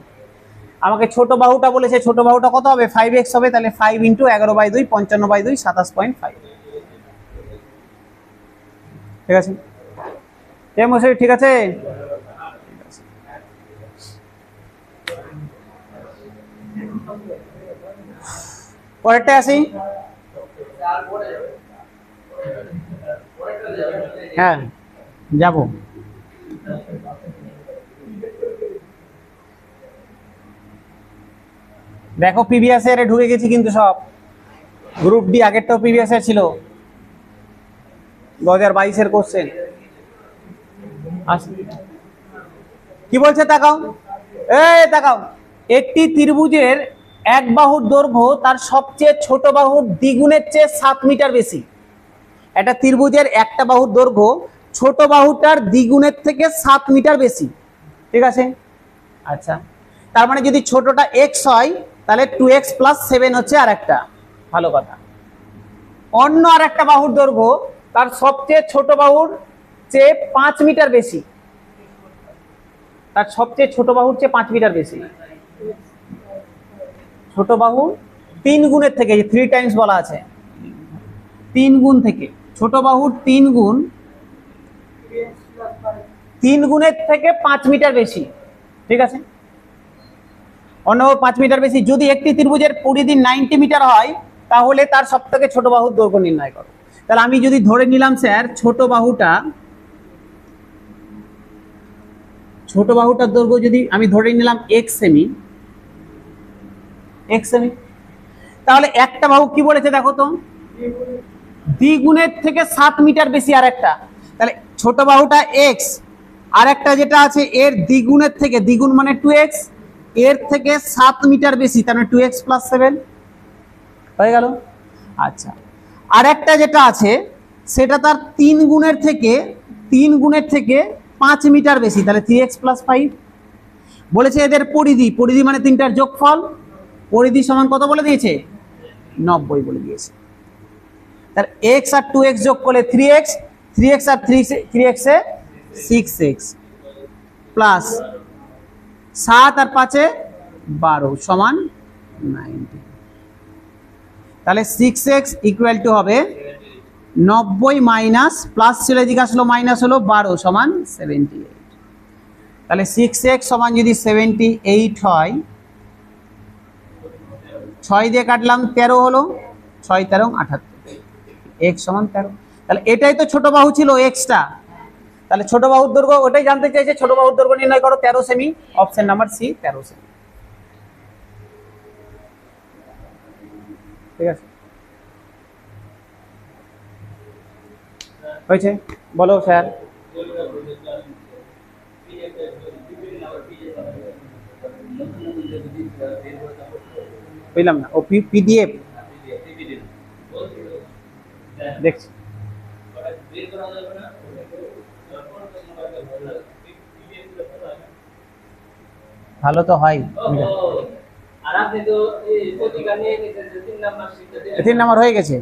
আমাকে ছোট বাহুটা বলেছে, ছোট বাহুটা কত হবে? 5x হবে, তাহলে 5 × 11/2 55/2 27.5। ঠিক আছে ঠিক আছে। পরেরটা আসি। হ্যাঁ যাব। দেখো প্রিভিয়াস ইয়ারে ঢুকে গেছি কিন্তু সব। গ্রুপ ডি আগেরটাও প্রিভিয়াস ইয়ার ছিল, 2022-এর কোশ্চেন। কি বলছে তাকাও, তাকাও। একটি ত্রিভুজের এক বাহুর দৈর্ঘ্য তার সবচেয়ে ছোট বাহুর দ্বিগুণের চেয়ে 7 মিটার বেশি। একটা ত্রিভুজের একটা বাহুর দৈর্ঘ্য ছোট বাহুটার দ্বিগুণের থেকে 7 মিটার বেশি। ঠিক আছে, আচ্ছা, তার মানে যদি ছোটটা x হয় তাহলে 2x + 7 হচ্ছে আর একটা। ভালো কথা। অন্য আর একটা বাহুর দৈর্ঘ্য তার সবচেয়ে ছোট বাহুর চেয়ে 5 মিটার বেশি, তার সবচেয়ে ছোট বাহুর চেয়ে 5 মিটার বেশি। ছোট বাহু 3 গুণের থেকে, 3 টাইমস বলা আছে, 3 গুণ থেকে, ছোট বাহুর 3 গুণের থেকে 5 মিটার বেশি। ঠিক আছে, অন্য 5 মিটার বেশি। যদি একটি ত্রিভুজের পরিধি 90 মিটার হয় তাহলে তার সবথেকে ছোট বাহুর দৈর্ঘ্য নির্ণয় করো। তাহলে আমি যদি ধরে নিলাম স্যার ছোট বাহুটার দৈর্ঘ্য যদি আমি ধরে নিলাম x সেমি, তাহলে একটা বাহু কি বলেছে দেখো তো, দ্বিগুণের থেকে 7 মিটার বেশি আর একটা। তাহলে ছোট বাহুটা x, আর একটা যেটা আছে এর দ্বিগুণের থেকে, দ্বিগুণ মানে 2x, এর থেকে 7 মিটার বেশি, তার মানে 2x + 7 হয়ে গেল। আচ্ছা, আর একটা যেটা আছে সেটা তার 3 গুণের থেকে 5 মিটার বেশি, তাহলে 3x + 5। বলেছে এদের পরিধি মানে তিনটার যোগফল, পরিধি সমান কত বলে দিয়েছে? 90 বলে দিয়েছে। তাহলে x আর 2x যোগ করলে 3x, 3x আর 3x এ 6x, প্লাস 7 আর 5 এ 12 সমান 90। তাহলে 6x = হবে 90 মাইনাস, প্লাস ছিল এদিকে আসলো মাইনাস হলো 12 সমান 78। তাহলে 6x সমান যদি 78 হয়, 6 দিয়ে কাটলাম 13 হলো, 6 13 78, x সমান 13। তাহলে এটাই তো ছোট বাহু ছিল xটা। তাহলে ছোট বাহুর দৈর্ঘ্য ওটাই জানতে চাইছে, ছোট বাহুর দৈর্ঘ্য নির্ণয় করো 13 সেমি। অপশন নাম্বার সি 13 সেমি। ঠিক আছে, হয়েছে? বলো স্যার। বুঝলাম না, ও পিডিএফ দেখছি। ভালো তো হয়। 3 নাম্বার হয়ে গেছে,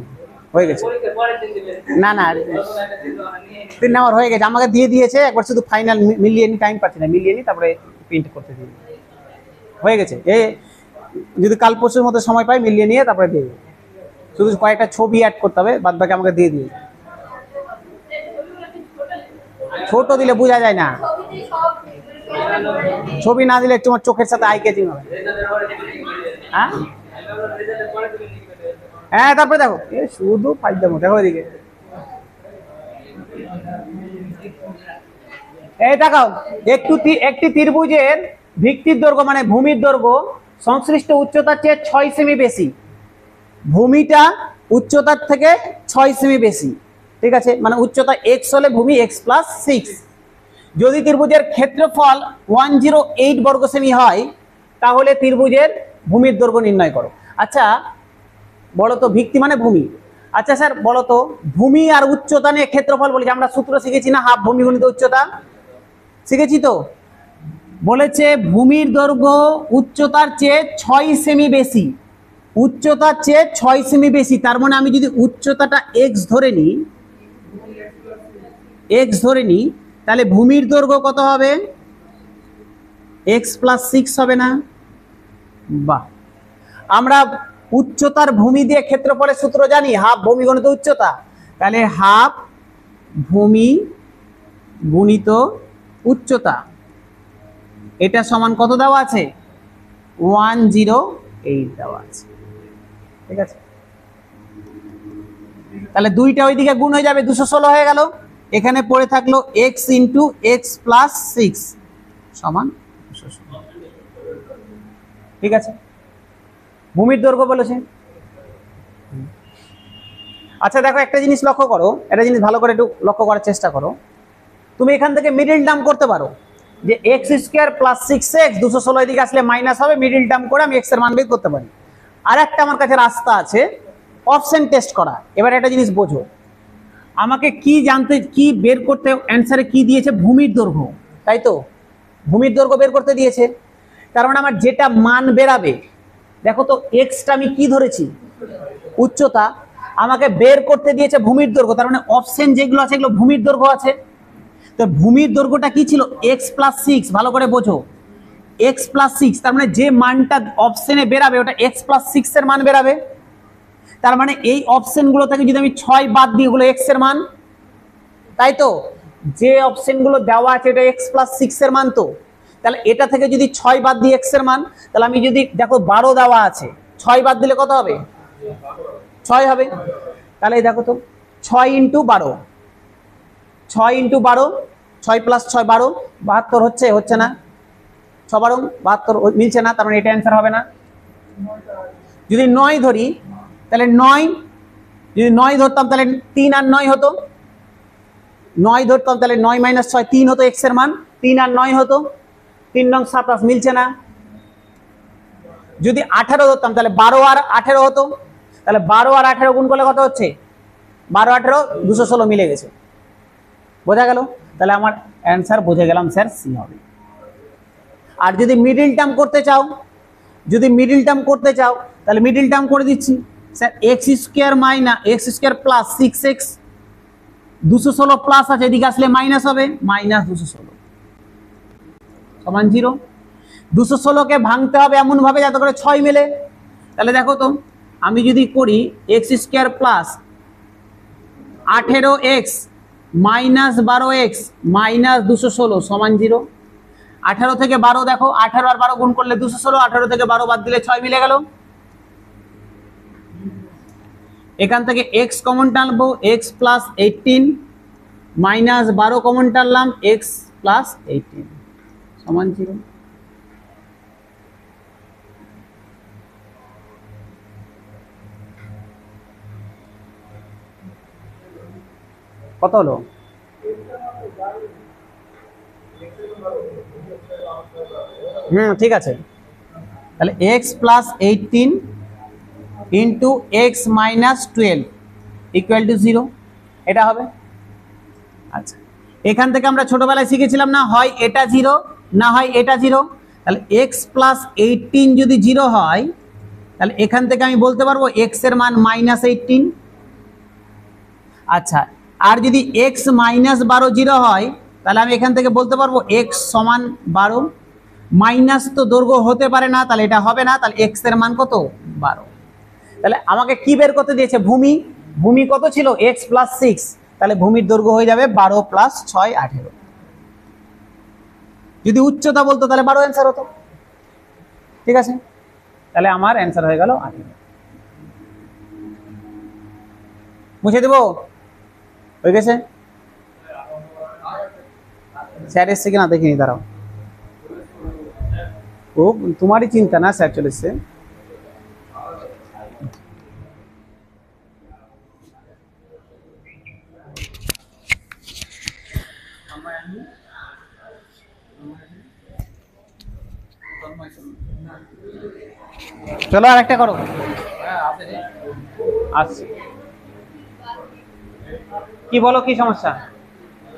না 3 নাম্বার হয়ে গেছে, আমাকে দিয়ে দিয়েছে একবার, শুধু ফাইনাল মিলিয়ে নি, টাইম পাচ্ছি না, মিলিয়ে নি তারপরে প্রিন্ট করতে দিই। হয়ে গেছে, যদি কাল পরশুর মধ্যে সময় পাই মিলিয়ে নিয়ে তারপরে দিয়ে দিই। শুধু কয়েকটা ছবি অ্যাড করতে হবে, বাদ বাকি আমাকে দিয়ে দিয়ে। ছোট দিলে বোঝা যায় না, ছবি না দিলে তোমার চোখের সাথে আই ক্যাচিং হবে। হ্যাঁ তারপরে দেখো শুধু ফাইদামো, দেখো এদিকে, এই দেখাও একটি ত্রিভুজের ভিত্তির দৈর্ঘ্য মানে ভূমির দৈর্ঘ্য সংশ্লিষ্ট উচ্চতার চেয়ে 6 সেমি বেশি। ভূমিটা উচ্চতার থেকে 6 সেমি বেশি। ঠিক আছে, মানে উচ্চতা x হলে ভূমি x + 6। যদি ত্রিভুজের ক্ষেত্রফল 108 বর্গ সেমি হয় তাহলে ত্রিভুজের ভূমির দৈর্ঘ্য নির্ণয় করো। আচ্ছা বলো তো, ভিত্তি মানে ভূমি। আচ্ছা স্যার বলো তো, ভূমি আর উচ্চতা নিয়ে ক্ষেত্রফল বলেছি, আমরা সূত্র শিখেছি না, হাফ ভূমি গুণিত উচ্চতা। শিখেছি তো? বলেছে ভূমির দৈর্ঘ্য উচ্চতার চেয়ে 6 সেমি বেশি, উচ্চতার চেয়ে 6 সেমি বেশি। তার মানে আমি যদি উচ্চতাটা x ধরে নিই, তাহলে ভূমির দৈর্ঘ্য কত হবে? x + 6 হবে না? বাহ, আমরা উচ্চতার ভূমি দিয়ে ক্ষেত্রফলের সূত্র জানি, হাফ ভূমি গুণিত উচ্চতা। তাহলে হাফ ভূমি গুণিত উচ্চতা, এটা সমান কত দেওয়া আছে? 108 দেওয়া আছে। ঠিক আছে, তাহলে দুইটা ওইদিকে গুণ হয়ে যাবে, 216 হয়ে গেল। এখানে পড়ে থাকলো x × x + 6 সমান 216। ঠিক আছে, ভূমির দৈর্ঘ্য বলেছে। আচ্ছা দেখো, একটা জিনিস লক্ষ্য করো, একটা জিনিস ভালো করে একটু লক্ষ্য করার চেষ্টা করো। তুমি এখান থেকে মিডল টার্ম করতে পারো, যে x² + 6x, 216 এদিকে আসলে মাইনাস হবে, মিডল টার্ম করে আমি x এর মান বের করতে পারি। আর একটা আমার কাছে রাস্তা আছে, অপশন টেস্ট করা। এবার একটা জিনিস বোঝো, আমাকে কি বের করতে, অ্যান্সারে কি দিয়েছে? ভূমির দৈর্ঘ্য, তাই তো? ভূমির দৈর্ঘ্য বের করতে দিয়েছে। তার মানে আমার যেটা মান বেরাবে, দেখো তো এক্সটা আমি কি ধরেছি? উচ্চতা। আমাকে বের করতে দিয়েছে ভূমির দৈর্ঘ্য, তার মানে অপশন যেগুলো আছে এগুলো ভূমির দৈর্ঘ্য আছে। তো ভূমির দৈর্ঘ্যটা কি ছিল? x + 6। ভালো করে বোঝো, x + 6, তার মানে যে মানটা অপশনে বেরাবে ওটা x + 6 এর মান বেরাবে। তার মানে এই অপশনগুলো থেকে যদি আমি 6 বাদ দিই, ওগুলো x এর মান, তাই তো? যে অপশনগুলো দেওয়া আছে এটা x + 6 এর মান। তো তাহলে এটা থেকে যদি 6 বাদ দিই x এর মান, তাহলে আমি যদি দেখো 12 দেওয়া আছে, 6 বাদ দিলে কত হবে? 6 হবে। তাহলে দেখো তো 6 × 12, 6 × 12, 6 + 6 12, 72 হচ্ছে না? 6 12 72 মিলছে না, তার মানে এটা অ্যান্সার হবে না। যদি 9 ধরি, তাহলে 9, যদি 9 ধরতাম তাহলে 3 আর 9 হতো। 9 ধরতাম তাহলে 9 - 6 3 হতো x এর মান, 3 আর 9 হতো, 3 9 27 মিলছে না। যদি 18 ধরতাম তাহলে 12 আর 18 হতো, তাহলে 12 আর 18 গুণ করলে কত হচ্ছে? 12 18 216 মিলে গেছে। বোঝা গেল? তাহলে আমার অ্যান্সার বুঝে গেলাম স্যার, সি হবে। আর যদি মিডল টার্ম করতে চাও, তাহলে মিডল টার্ম করে দিচ্ছি স্যার। x² + 6x, 216 প্লাস আছে, এদিকে আসলে মাইনাস হবে, -216 সমান 0। 216কে ভাঙতে হবে এমন ভাবে যাতে করে 6 মেলে। তাহলে দেখো তো, আমি যদি করি x² + 18x - 12x - 216 সমান 0। 18 থেকে 12 দেখো, 18 আর 12 গুণ করলে 216, 18 থেকে 12 বাদ দিলে 6 মিলে গেল। এখান থেকে x কমন টানবো, x + 18 - 12 কমন টানলাম, x + 18 সমান 0। কত হলো? ঠিক আছে, তাহলে x + 18 × x - 12 = 0, এটা হবে। আচ্ছা, এখান থেকে আমরা ছোটবেলায় শিখেছিলাম না, হয় এটা 0 না হয় এটা 0। তাহলে x + 18 যদি 0 হয়, তাহলে এখান থেকে আমি বলতে পারবো x এর মান -18। আচ্ছা, আর যদি x - 12 0 হয়, তাহলে আমি এখান থেকে বলতে পারবো x সমান 12। মাইনাস তো দৈর্ঘ্য হতে পারে না, তাহলে এটা হবে না। তাহলে x এর মান কত? 12। তাহলে আমাকে কি বের করতে দিয়েছে? ভূমি কত ছিল? x + 6, তাহলে ভূমির দৈর্ঘ্য হয়ে যাবে 12 + 6 18। যদি উচ্চতা বলতো তাহলে 12 অ্যান্সার হতো। ঠিক আছে, তাহলে আমার অ্যান্সার হয়ে গেল 18। মুছে দেবো? হয়ে গেছে? স্যার এসছে কিনা দেখিনি, দাঁড়াও। ও তোমারই চিন্তা না, স্যার চলে এসছে। চলো আর একটা করো। আচ্ছা, কি বলো, কি সমস্যা?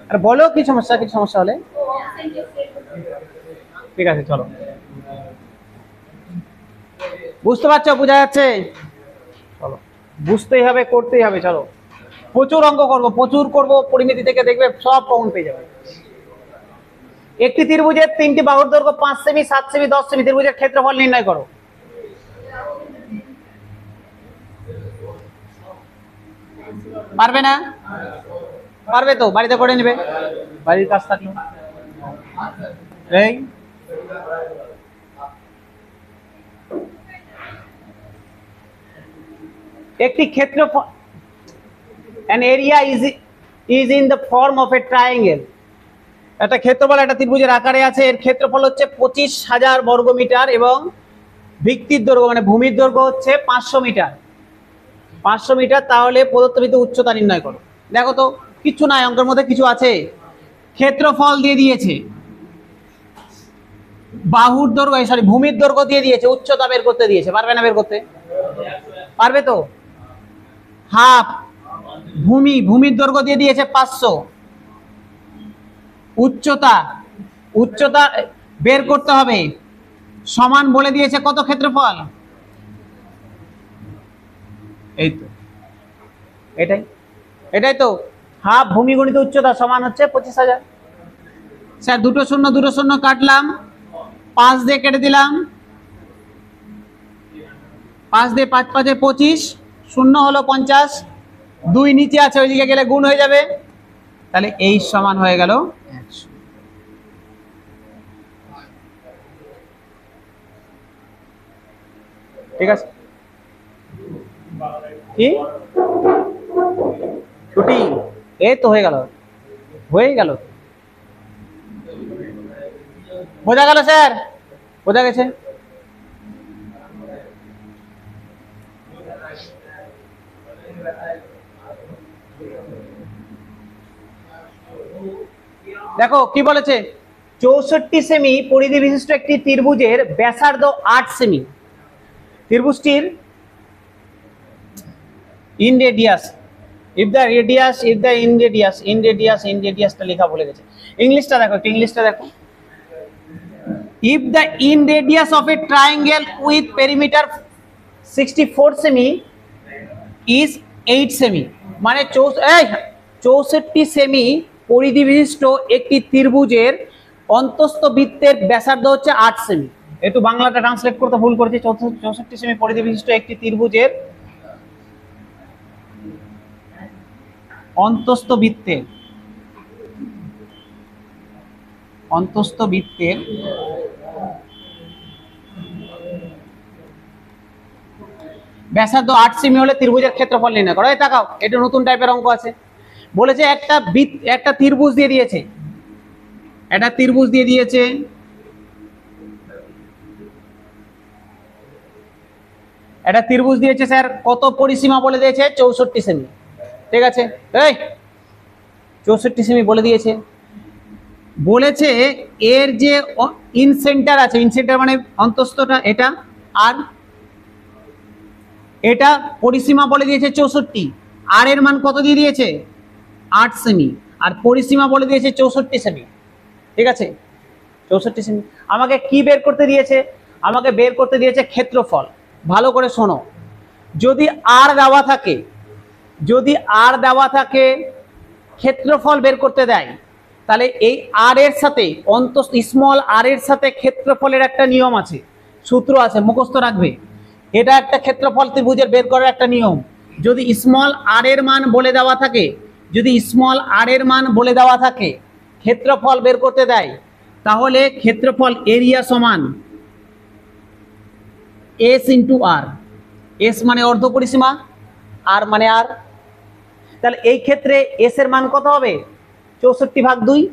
আর বলো কি সমস্যা, কি সমস্যা হলে ঠিক আছে, চলো। বুঝতে পারছো? বোঝা যাচ্ছে? চলো, বুঝতেই হবে, করতেই হবে। চলো, প্রচুর অঙ্ক করবো, প্রচুর করবো, পরিমিতি থেকে দেখবে সব কমন পেয়ে যাবে। একটি ত্রিভুজের 3টি বাহুর দৈর্ঘ্য 5 সেমি, 7 সেমি, 10 সেমি। ত্রিভুজের ক্ষেত্রফল নির্ণয় করো। পারবে না? পারবে তো, বাড়িতে করে নেবে, বাড়ির কাজ থাকলো। এই একটি ক্ষেত্রফল, an area is in the form of a triangle. একটা ক্ষেত্রফল একটা ত্রিভুজের আকারে আছে, এর ক্ষেত্রফল হচ্ছে 25,000 বর্গ মিটার এবং ভিত্তির দৈর্ঘ্য মানে ভূমির দৈর্ঘ্য হচ্ছে 500 মিটার। 500 মিটার। তাহলে প্রদত্ত ভিত্তির উচ্চতা নির্ণয় করো। দেখো তো, কিছু নাই অঙ্কের মধ্যে, কিছু আছে? ক্ষেত্রফল দিয়ে দিয়েছে, বাহুর দৈর্ঘ্য সরি ভূমির দৈর্ঘ্য দিয়ে দিয়েছে, উচ্চতা বের করতে দিয়েছে। পারবে না বের করতে? পারবে তো? হাফ ভূমির দৈর্ঘ্য দিয়ে দিয়েছে 500, উচ্চতা বের করতে হবে, সমান বলে দিয়েছে কত ক্ষেত্রফল। এই তো, এটাই তো, হাফ ভূমি গুণিত উচ্চতা সমান হচ্ছে 25,000। স্যার দুটো শূন্য কাটলাম, 5 দিয়ে কেটে দিলাম, 5 দিয়ে 5 5 25, শূন্য হলো 50, 2 নিচে আছে, ওইদিকে গেলে গুণ হয়ে যাবে। তাহলে এই সমান হয়ে গেল 100। ঠিক আছে? কি ছুটি? এই তো হয়ে গেল, বোঝা গেল স্যার? বোঝা গেছে? দেখো কি বলেছে, 64 সেমি পরিধি বিশিষ্ট একটি ত্রিভুজের ব্যাসার্ধ 8 সেমি। ত্রিভুজটির ইন রেডিয়াস টা লেখা ভুলে গেছে, ইংলিশটা দেখো, একটু ইংলিশটা দেখো। If the in radius of a triangle with perimeter 64 semi is 8 semi, মানে 64 সেমি পরিধি বিশিষ্ট একটি ত্রিভুজের অন্তস্থ বৃত্তের ব্যাসার্ধ হচ্ছে 8 সেমি। একটু বাংলাটা ট্রান্সলেট করতে ভুল করেছি। 64 সেমি পরিধি বিশিষ্ট একটি ত্রিভুজের অন্তস্থ বৃত্তের ব্যাসার্ধ 8 সেমি হলে ত্রিভুজের ক্ষেত্রফল নির্ণয় করো। এই তাকাও, এটা নতুন টাইপের অঙ্ক আছে। বলেছে একটা ত্রিভুজ দিয়ে দিয়েছে, স্যার কত পরিসীমা বলে দিয়েছে? 64 সেমি। ঠিক আছে, এই 64 সেমি বলে দিয়েছে। বলেছে এর যে ইন সেন্টার আছে, ইন সেন্টার মানে অন্তস্থটা, এটা আর এটা পরিসীমা বলে দিয়েছে 64, আর এর মান কত দিয়ে দিয়েছে? 8 সেমি, আর পরিসীমা বলে দিয়েছে 64 সেমি। ঠিক আছে, 64 সেমি। আমাকে কি বের করতে দিয়েছে? আমাকে বের করতে দিয়েছে ক্ষেত্রফল। ভালো করে শোনো, যদি আর দেওয়া থাকে ক্ষেত্রফল বের করতে দেয়, তাহলে এই আর এর সাথে স্মল আর এর সাথে ক্ষেত্রফলের একটা নিয়ম আছে, সূত্র আছে, মুখস্থ রাখবে। এটা একটা ক্ষেত্রফল ত্রিভুজের বের করার একটা নিয়ম। যদি স্মল আর এর মান বলে দেওয়া থাকে, ক্ষেত্রফল বের করতে দেয়, তাহলে ক্ষেত্রফল এরিয়া সমান এস ইন্টু আর। এস মানে অর্ধ পরিসীমা, আর মানে আর। তাহলে এই ক্ষেত্রে এস এর মান কত হবে? 64/2।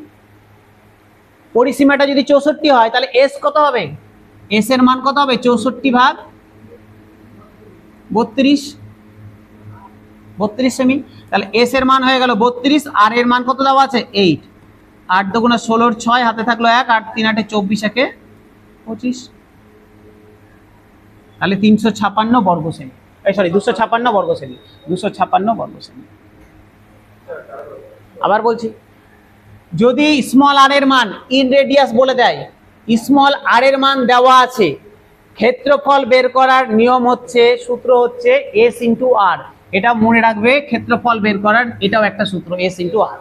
পরিসীমাটা যদি 64 হয়, তাহলে এস কত হবে? এস এর মান কত হবে? 64/32 সেমি। তাহলে এস এর মান হয়ে গেল 32, আর এর মান কত দেওয়া আছে? 8। 8 দুগুণে 16, 6 হাতে থাকলো 1, 8 3 8 24, 1 25। তাহলে 356 বর্গ সেমি, 256 বর্গ সেমি, 256 বর্গ সেমি। আবার বলছি, যদি স্মল আর এর মান ইন রেডিয়াস বলে দেয়, স্মল আর এর মান দেওয়া আছে, ক্ষেত্রফল বের করার নিয়ম হচ্ছে, সূত্র হচ্ছে এস ইন্টু আর। এটা মনে রাখবে, ক্ষেত্রফল বের করার এটাও একটা সূত্র, এস ইন্টু আর।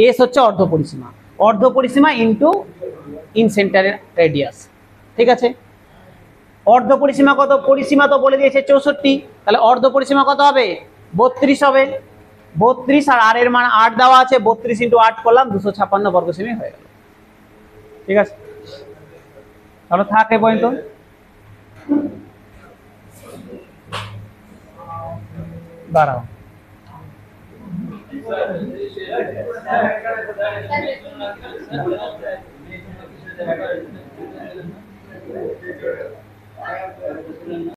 এস হচ্ছে অর্ধ পরিসীমা, অর্ধ পরিসীমা ইন্টু ইন সেন্টারের রেডিয়াস। ঠিক আছে, অর্ধ পরিসীমা কত? পরিসীমা তো বলে দিয়েছে 64, তাহলে অর্ধ পরিসীমা কত হবে? 32 হবে। 32 আর আর এর মান 8 দেওয়া আছে, 32 ইন্টু 8 করলাম, 256 বর্গ সেমি হয়ে গেল। ঠিক আছে, তাহলে থাকে পর্যন্ত। দাঁড়াও।